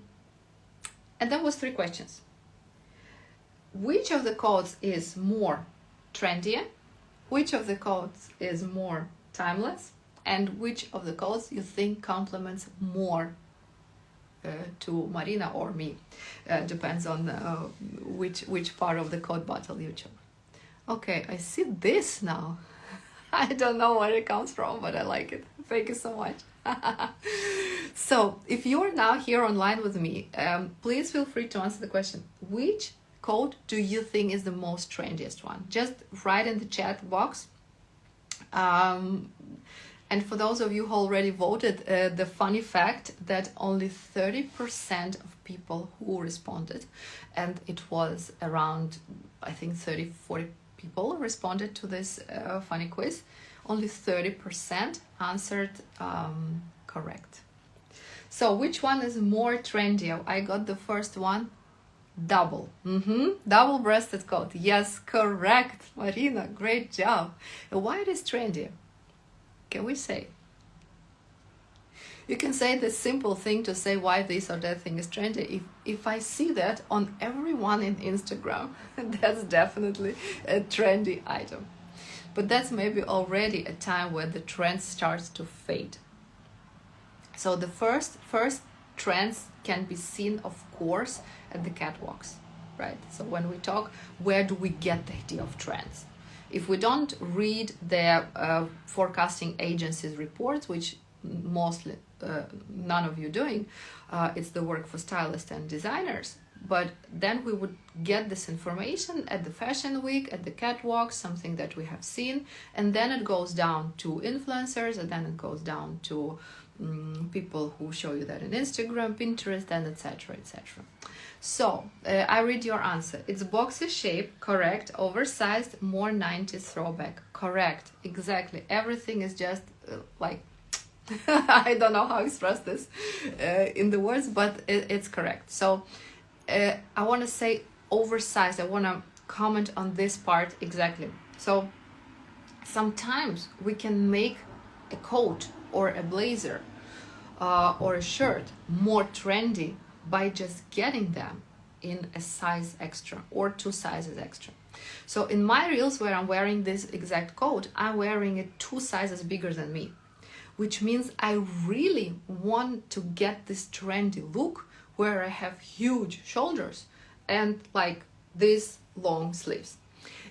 there was 3 questions. Which of the coats is more trendy? Which of the coats is more timeless? And which of the coats you think complements more to Marina or me? Depends on which part of the coat bottle you chose. Okay, I see this now. I don't know where it comes from, but I like it. Thank you so much. So, if you're now here online with me, please feel free to answer the question. Which coat do you think is the most trendiest one? Just write in the chat box. And for those of you who already voted, the funny fact that only 30% of people who responded, and it was around, I think 30-40 people responded to this funny quiz, only 30% answered correct. So which one is more trendy? I got the first one, double. Double-breasted coat. Yes, correct, Marina, great job. Why it is trendy? Can we say? You can say the simple thing to say why this or that thing is trendy. If I see that on everyone in Instagram, that's definitely a trendy item. But that's maybe already a time where the trend starts to fade. So the first trends can be seen, of course, at the catwalks, right? So when we talk, where do we get the idea of trends? If we don't read the forecasting agencies' reports, which mostly none of you doing, it's the work for stylists and designers, but then we would get this information at the fashion week, at the catwalk, something that we have seen, and then it goes down to influencers, and then it goes down to people who show you that on Instagram, Pinterest, and etc. etc. So I read your answer. It's boxy shape, correct. Oversized, more 90s throwback, correct. Exactly. Everything is just like I don't know how to express this in the words, but it's correct. So I want to say oversized. I want to comment on this part exactly. So sometimes we can make a coat or a blazer or a shirt more trendy by just getting them in a size extra or 2 sizes extra. So in my reels where I'm wearing this exact coat, I'm wearing it 2 sizes bigger than me, which means I really want to get this trendy look where I have huge shoulders and like these long sleeves.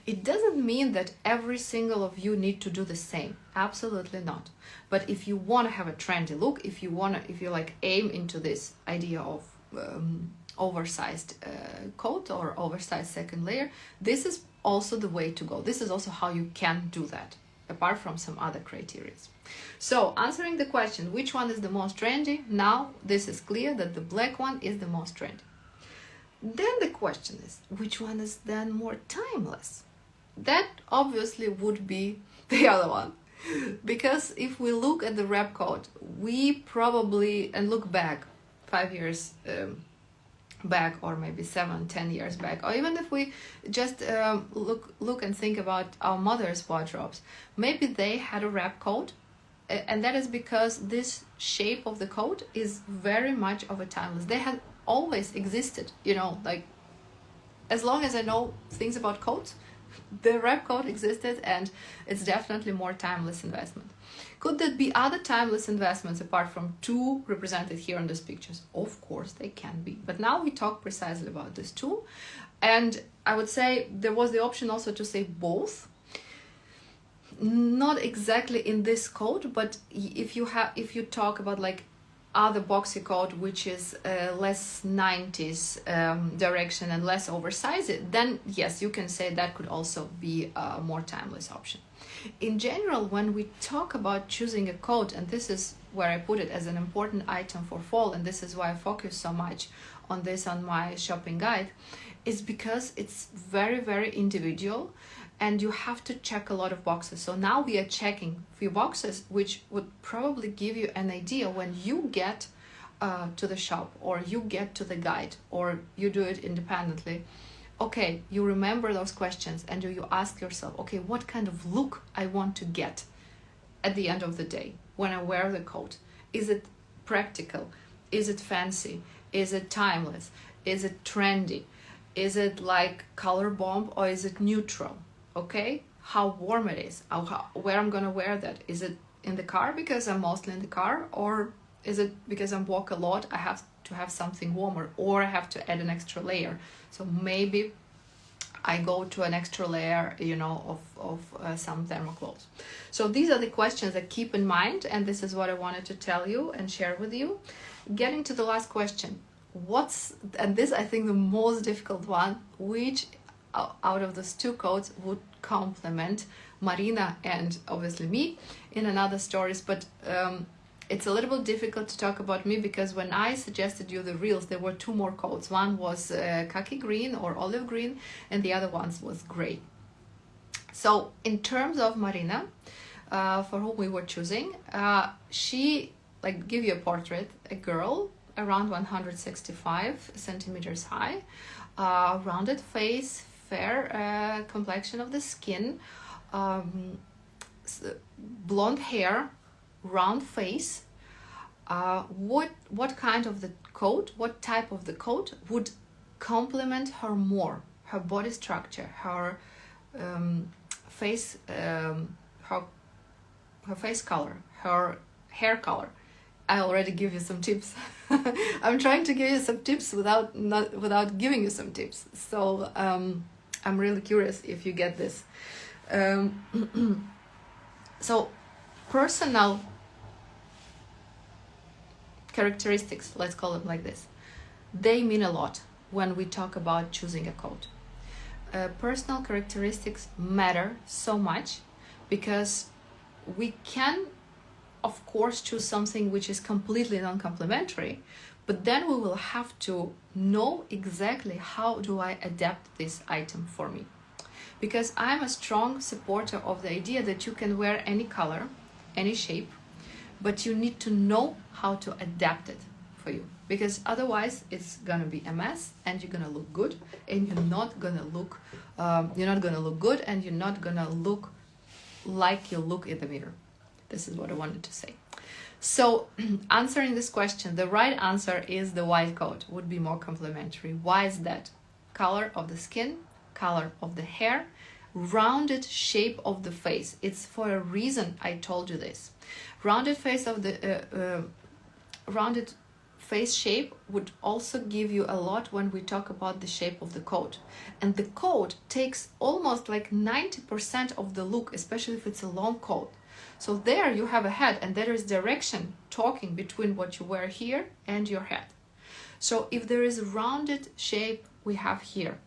It doesn't mean that every single of you need to do the same. Absolutely not. But if you want to have a trendy look, if you like aim into this idea of oversized coat or oversized second layer, this is also the way to go. This is also how you can do that, apart from some other criteria. So answering the question, which one is the most trendy? Now this is clear that the black one is the most trendy. Then the question is, which one is then more timeless? That obviously would be the other one. Because if we look at the wrap coat, we probably, and look back 5 years back, or maybe 7-10 years back, or even if we just look and think about our mother's wardrobes, maybe they had a wrap coat, and that is because this shape of the coat is very much of a timeless. They had always existed, you know, like as long as I know things about coats, the wrap coat existed, and it's definitely more timeless investment. Could there be other timeless investments apart from two represented here in these pictures? Of course they can be, but now we talk precisely about these two. And I would say there was the option also to say both. Not exactly in this coat, but if you talk about like other boxy coat which is less 90s direction and less oversized, then yes, you can say that could also be a more timeless option. In general, when we talk about choosing a coat, and this is where I put it as an important item for fall, and this is why I focus so much on this on my shopping guide, is because it's very, very individual, and you have to check a lot of boxes. So now we are checking a few boxes which would probably give you an idea when you get to the shop, or you get to the guide, or you do it independently. Okay, you remember those questions, and you ask yourself, okay, what kind of look I want to get at the end of the day when I wear the coat? Is it practical? Is it fancy? Is it timeless? Is it trendy? Is it like color bomb, or is it neutral? Okay, how warm it is, where I'm gonna wear that. Is it in the car because I'm mostly in the car, or is it because I walk a lot, I have to have something warmer, or I have to add an extra layer? So maybe I go to an extra layer, you know, of some thermal clothes. So these are the questions that keep in mind, and this is what I wanted to tell you and share with you. Getting to the last question, and this I think the most difficult one, which out of those two coats would complement Marina and obviously me in another stories, but it's a little bit difficult to talk about me because when I suggested you the reels, there were two more coats. One was khaki green or olive green, and the other one was gray. So in terms of Marina, for whom we were choosing, she, like, give you a portrait, a girl around 165 centimeters high, rounded face, fair complexion of the skin, blonde hair, round face. What kind of the coat, what type of the coat would complement her more? Her body structure, her face, her face color, her hair color. I already give you some tips. I'm trying to give you some tips without giving you some tips. So I'm really curious if you get this. So personal characteristics, let's call it like this, they mean a lot when we talk about choosing a coat. Personal characteristics matter so much because we can, of course, choose something which is completely non-complementary, but then we will have to know exactly how do I adapt this item for me. Because I'm a strong supporter of the idea that you can wear any color, any shape, but you need to know how to adapt it for you. Because otherwise it's gonna be a mess, and you're gonna look good, and you're not gonna look good, and you're not gonna look like you look in the mirror. This is what I wanted to say. So answering this question, the right answer is the white coat would be more complementary. Why is that? Color of the skin, color of the hair, rounded shape of the face. It's for a reason I told you this. Rounded face of the rounded face shape would also give you a lot when we talk about the shape of the coat. And the coat takes almost like 90% of the look, especially if it's a long coat. So there you have a head, and there is direction talking between what you wear here and your head. So if there is a rounded shape we have here,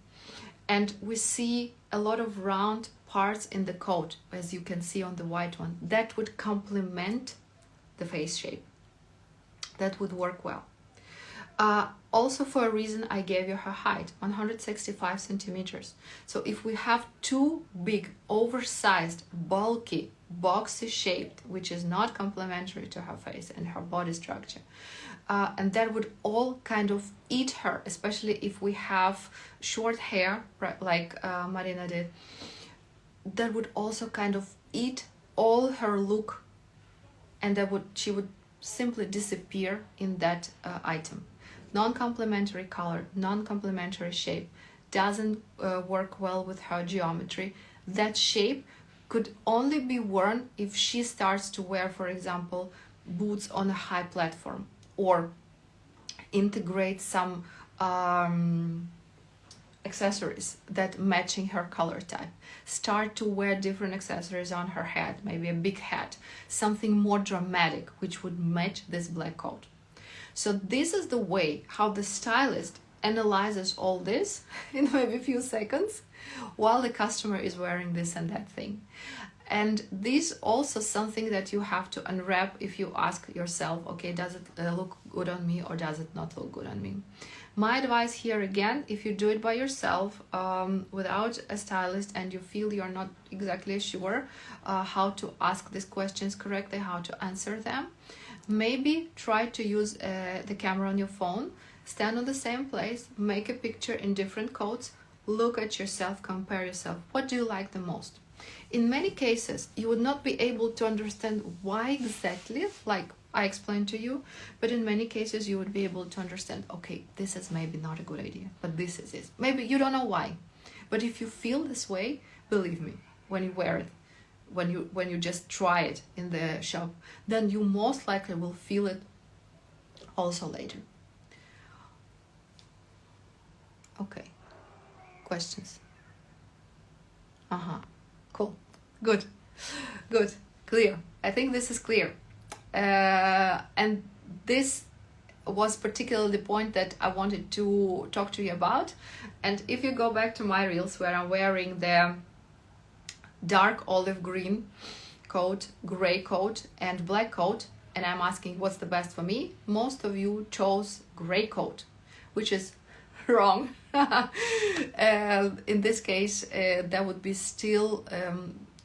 and we see a lot of round parts in the coat, as you can see on the white one, that would complement the face shape. That would work well. Also for a reason I gave you her height, 165 centimeters. So if we have too big, oversized, bulky, boxy shaped, which is not complementary to her face and her body structure, and that would all kind of eat her, especially if we have short hair, like Marina did, that would also kind of eat all her look, and she would simply disappear in that item. Non-complementary color, non-complementary shape, doesn't work well with her geometry. That shape could only be worn if she starts to wear, for example, boots on a high platform, or integrate some accessories that matching her color type. Start to wear different accessories on her head, maybe a big hat, something more dramatic which would match this black coat. So this is the way how the stylist analyzes all this in maybe a few seconds while the customer is wearing this and that thing. And this also something that you have to unwrap if you ask yourself, okay, does it look good on me or does it not look good on me? My advice here again, if you do it by yourself without a stylist and you feel you're not exactly sure how to ask these questions correctly, how to answer them, maybe try to use the camera on your phone, stand on the same place, make a picture in different coats, look at yourself, compare yourself. What do you like the most? In many cases, you would not be able to understand why exactly, like I explained to you, but in many cases you would be able to understand, okay, this is maybe not a good idea, but this is it. Maybe you don't know why, but if you feel this way, believe me, when you wear it, when you just try it in the shop, then you most likely will feel it also later. Okay, questions? Cool, good, clear. I think this is clear. And this was particularly the point that I wanted to talk to you about. And if you go back to my reels where I'm wearing the dark olive green coat, gray coat and black coat, and I'm asking what's the best for me, most of you chose gray coat, which is wrong. In this case, that would be still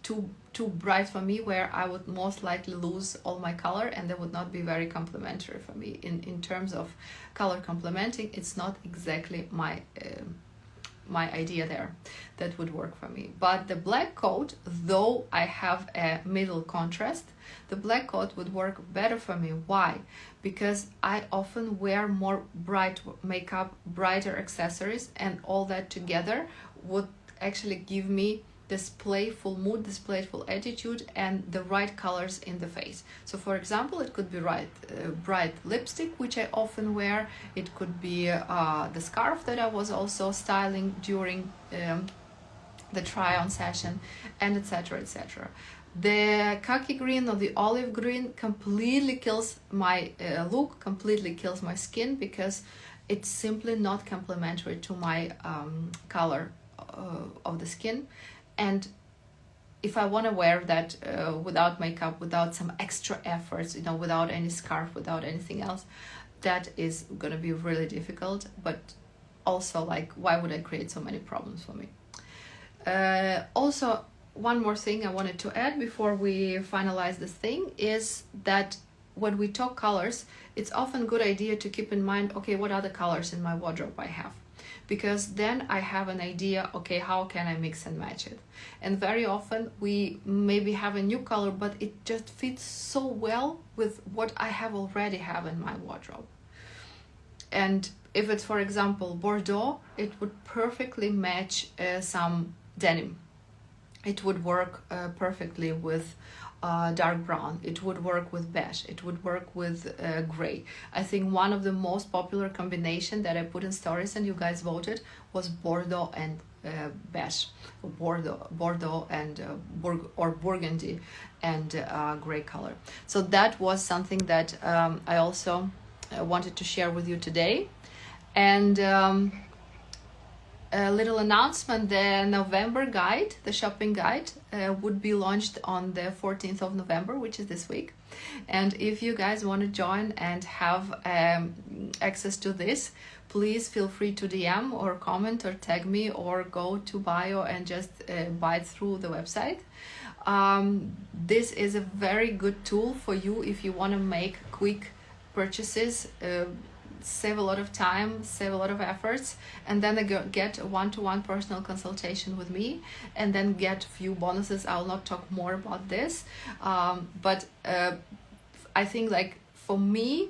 too bright for me, where I would most likely lose all my color, and that would not be very complementary for me. In terms of color complementing, it's not exactly my idea there that would work for me. But the black coat, though I have a middle contrast, the black coat would work better for me. Why? Because I often wear more bright makeup, brighter accessories, and all that together would actually give me this playful mood, this playful attitude, and the right colors in the face. So for example, it could be bright lipstick, which I often wear. It could be the scarf that I was also styling during the try-on session, and etc, etc. The khaki green or the olive green completely kills my look, completely kills my skin, because it's simply not complementary to my color of the skin. And if I want to wear that without makeup, without some extra efforts, without any scarf, without anything else, that is going to be really difficult. But also, like, why would I create so many problems for me? Also, one more thing I wanted to add before we finalize this thing is that when we talk colors, it's often a good idea to keep in mind, okay, what other colors in my wardrobe I have? Because then I have an idea, okay, how can I mix and match it? And very often we maybe have a new color, but it just fits so well with what I already have in my wardrobe. And if it's, for example, Bordeaux, it would perfectly match some denim. It would work perfectly with dark brown. It would work with beige. It would work with gray. I think one of the most popular combination that I put in stories and you guys voted was Bordeaux and beige, Bordeaux and burgundy and gray color. So that was something that I also wanted to share with you today. And a little announcement, the November guide, the shopping guide, would be launched on the 14th of November, which is this week. And if you guys want to join and have access to this, please feel free to DM or comment or tag me or go to bio and just buy it through the website. This is a very good tool for you if you want to make quick purchases, save a lot of time, save a lot of efforts, and then get a one-to-one personal consultation with me, and then get few bonuses. I'll not talk more about this, but I think, like, for me,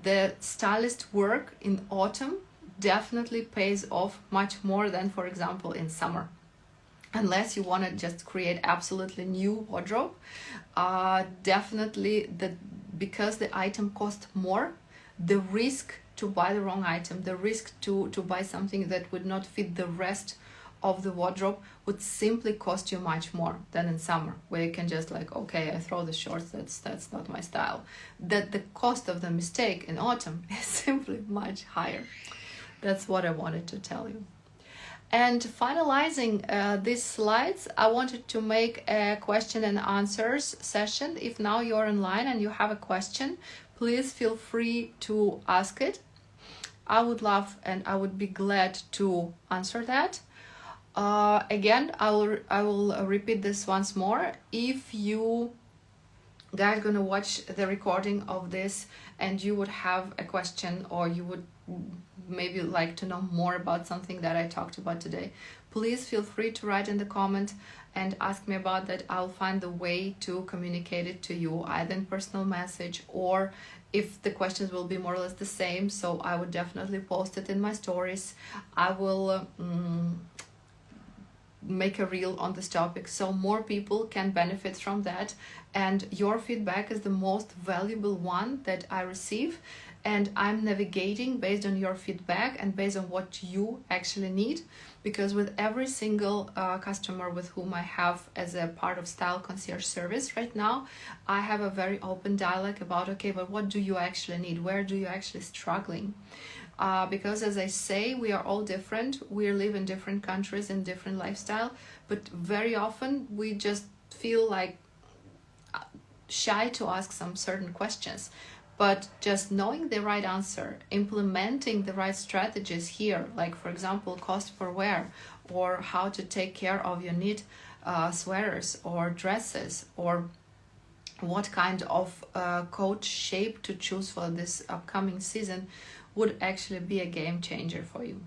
the stylist work in autumn definitely pays off much more than, for example, in summer. Unless you want to just create absolutely new wardrobe, definitely because the item costs more, the risk to buy the wrong item, the risk to buy something that would not fit the rest of the wardrobe would simply cost you much more than in summer, where you can just like, okay, I throw the shorts, that's not my style. That the cost of the mistake in autumn is simply much higher. That's what I wanted to tell you. And finalizing these slides, I wanted to make a question and answers session. If now you're online and you have a question, please feel free to ask it. I would love and I would be glad to answer that. Again, I will repeat this once more. If you guys gonna watch the recording of this and you would have a question, or you would maybe like to know more about something that I talked about today, please feel free to write in the comment and ask me about that. I'll find the way to communicate it to you, either in personal message, or if the questions will be more or less the same, so I would definitely post it in my stories. I will make a reel on this topic so more people can benefit from that, and your feedback is the most valuable one that I receive, and I'm navigating based on your feedback and based on what you actually need, because with every single customer with whom I have as a part of Style Concierge service right now, I have a very open dialogue about, okay, but what do you actually need? Where do you actually struggling? Because as I say, we are all different. We live in different countries and different lifestyle, but very often we just feel like shy to ask some certain questions. But just knowing the right answer, implementing the right strategies here, like for example, cost per wear, or how to take care of your knit sweaters or dresses, or what kind of coat shape to choose for this upcoming season, would actually be a game changer for you.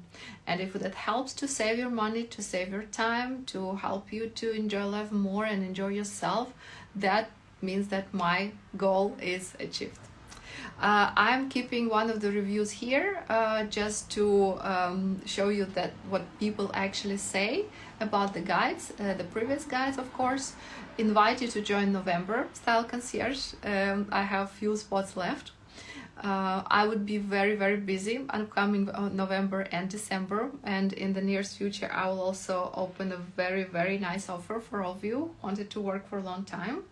And if that helps to save your money, to save your time, to help you to enjoy life more and enjoy yourself, that means that my goal is achieved. I'm keeping one of the reviews here just to show you that what people actually say about the guides, the previous guides, of course. Invite you to join November Style Concierge. I have few spots left. I would be very, very busy upcoming November and December, and in the nearest future I will also open a very, very nice offer for all of you who wanted to work for a long time.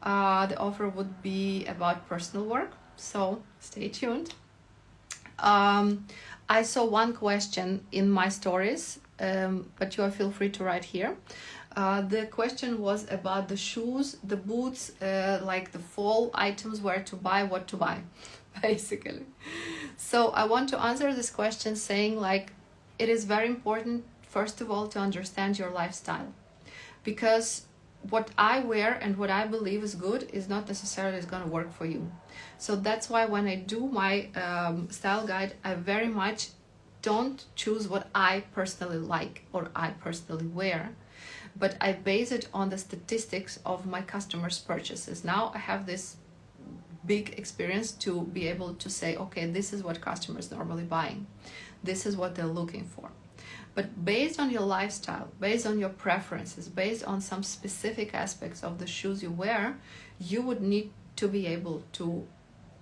The offer would be about personal work, so stay tuned. I saw one question in my stories, but you feel free to write here. The question was about the shoes, the boots, like the fall items, where to buy, what to buy, basically. So I want to answer this question saying, like, it is very important, first of all, to understand your lifestyle, because what I wear and what I believe is good is not necessarily going to work for you. So that's why when I do my style guide, I very much don't choose what I personally like or I personally wear, but I base it on the statistics of my customers' purchases. Now I have this big experience to be able to say, okay, this is what customers normally buying. This is what they're looking for. But based on your lifestyle, based on your preferences, based on some specific aspects of the shoes you wear, you would need to be able to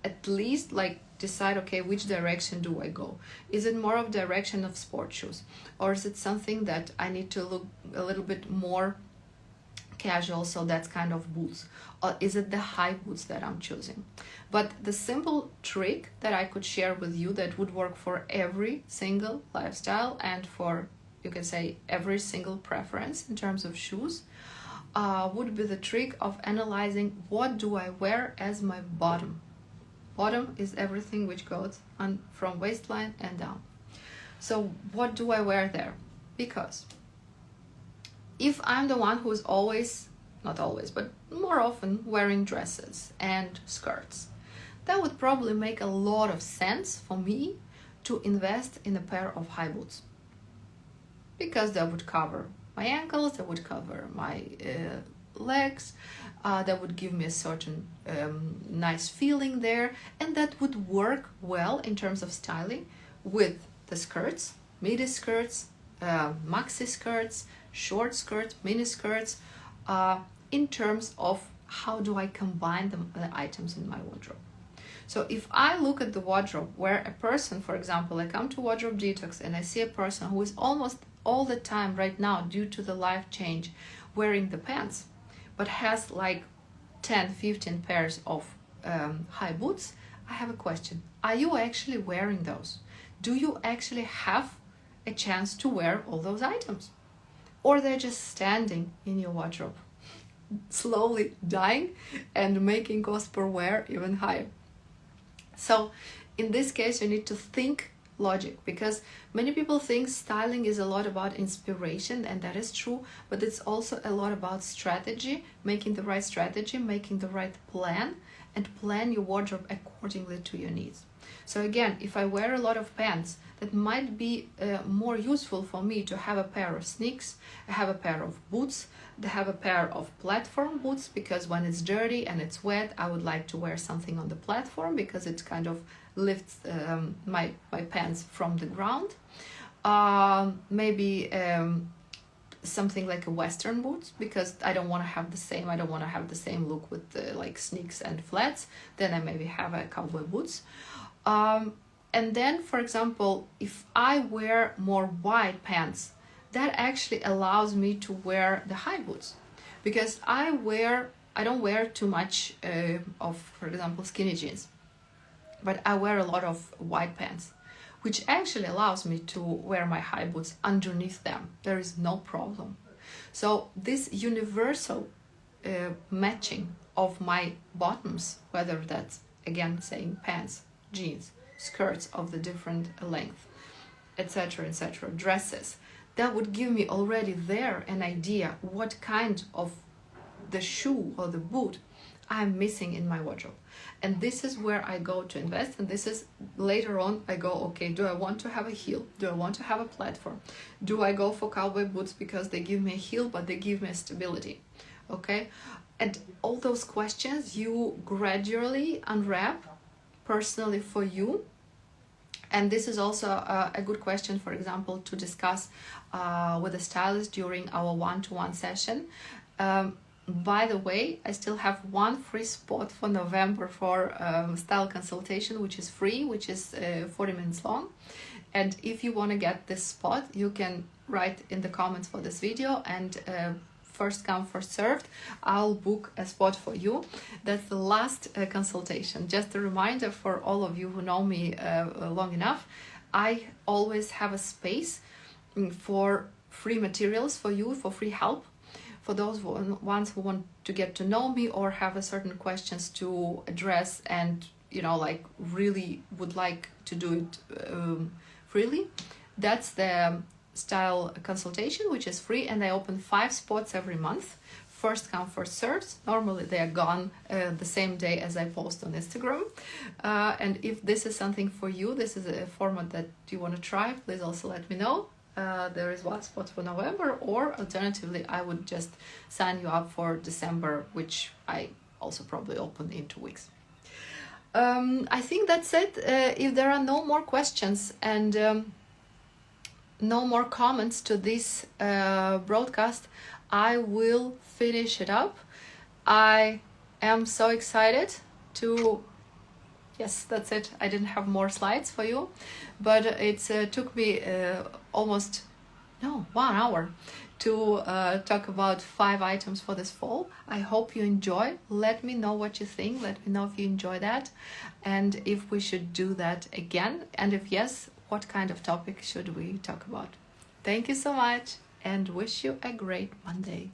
at least like decide, okay, which direction do I go? Is it more of direction of sport shoes? Or is it something that I need to look a little bit more casual, so that's kind of boots? Or is it the high boots that I'm choosing? But the simple trick that I could share with you that would work for every single lifestyle and for, you can say, every single preference in terms of shoes, would be the trick of analyzing what do I wear as my bottom. Bottom is everything which goes on from waistline and down. So what do I wear there? Because if I'm the one who's always, not always, but more often wearing dresses and skirts, that would probably make a lot of sense for me to invest in a pair of high boots, because that would cover my ankles, that would cover my legs, that would give me a certain nice feeling there, and that would work well in terms of styling with the skirts, midi skirts, maxi skirts, short skirts, mini skirts, in terms of how do I combine the items in my wardrobe. So if I look at the wardrobe where a person, for example, I come to Wardrobe Detox and I see a person who is almost all the time right now, due to the life change, wearing the pants, but has like 10, 15 pairs of high boots, I have a question. Are you actually wearing those? Do you actually have a chance to wear all those items? Or they're just standing in your wardrobe, slowly dying and making cost per wear even higher. So in this case, you need to think logic, because many people think styling is a lot about inspiration, and that is true, but it's also a lot about strategy, making the right strategy, making the right plan, and plan your wardrobe accordingly to your needs. So again, if I wear a lot of pants, that might be more useful for me to have a pair of sneaks, have a pair of boots, to have a pair of platform boots, because when it's dirty and it's wet, I would like to wear something on the platform because it kind of lifts my pants from the ground. Maybe something like a Western boots, because I don't want to have the same look with like sneaks and flats. Then I maybe have a cowboy boots. And then, for example, if I wear more wide pants, that actually allows me to wear the high boots, because I don't wear too much of, for example, skinny jeans, but I wear a lot of wide pants, which actually allows me to wear my high boots underneath them. There is no problem. So this universal matching of my bottoms, whether that's, again, saying pants, jeans, skirts of the different length, etc., dresses, that would give me already there an idea what kind of the shoe or the boot I'm missing in my wardrobe. And this is where I go to invest, and this is later on I go, okay, do I want to have a heel? Do I want to have a platform? Do I go for cowboy boots because they give me a heel but they give me a stability? Okay, and all those questions you gradually unwrap personally for you. And this is also a good question, for example, to discuss with a stylist during our one-to-one session. By the way, I still have one free spot for November for style consultation, which is free, which is 40 minutes long. And if you want to get this spot, you can write in the comments for this video, and first come, first served, I'll book a spot for you. That's the last consultation. Just a reminder for all of you who know me long enough, I always have a space for free materials for you, for free help, for those ones who want to get to know me or have a certain questions to address and, you know, like really would like to do it freely. That's the style consultation, which is free, and I open 5 spots every month. First come, first served. Normally they are gone the same day as I post on Instagram. And if this is something for you, this is a format that you want to try, please also let me know. There is 1 spot for November, or alternatively I would just sign you up for December, which I also probably open in 2 weeks. I think that's it. If there are no more questions and no more comments to this broadcast, I will finish it up. I am so excited to... Yes, that's it. I didn't have more slides for you, but it took me almost 1 hour to talk about 5 items for this fall. I hope you enjoy. Let me know what you think. Let me know if you enjoy that, and if we should do that again, and if yes, what kind of topic should we talk about. Thank you so much, and wish you a great Monday.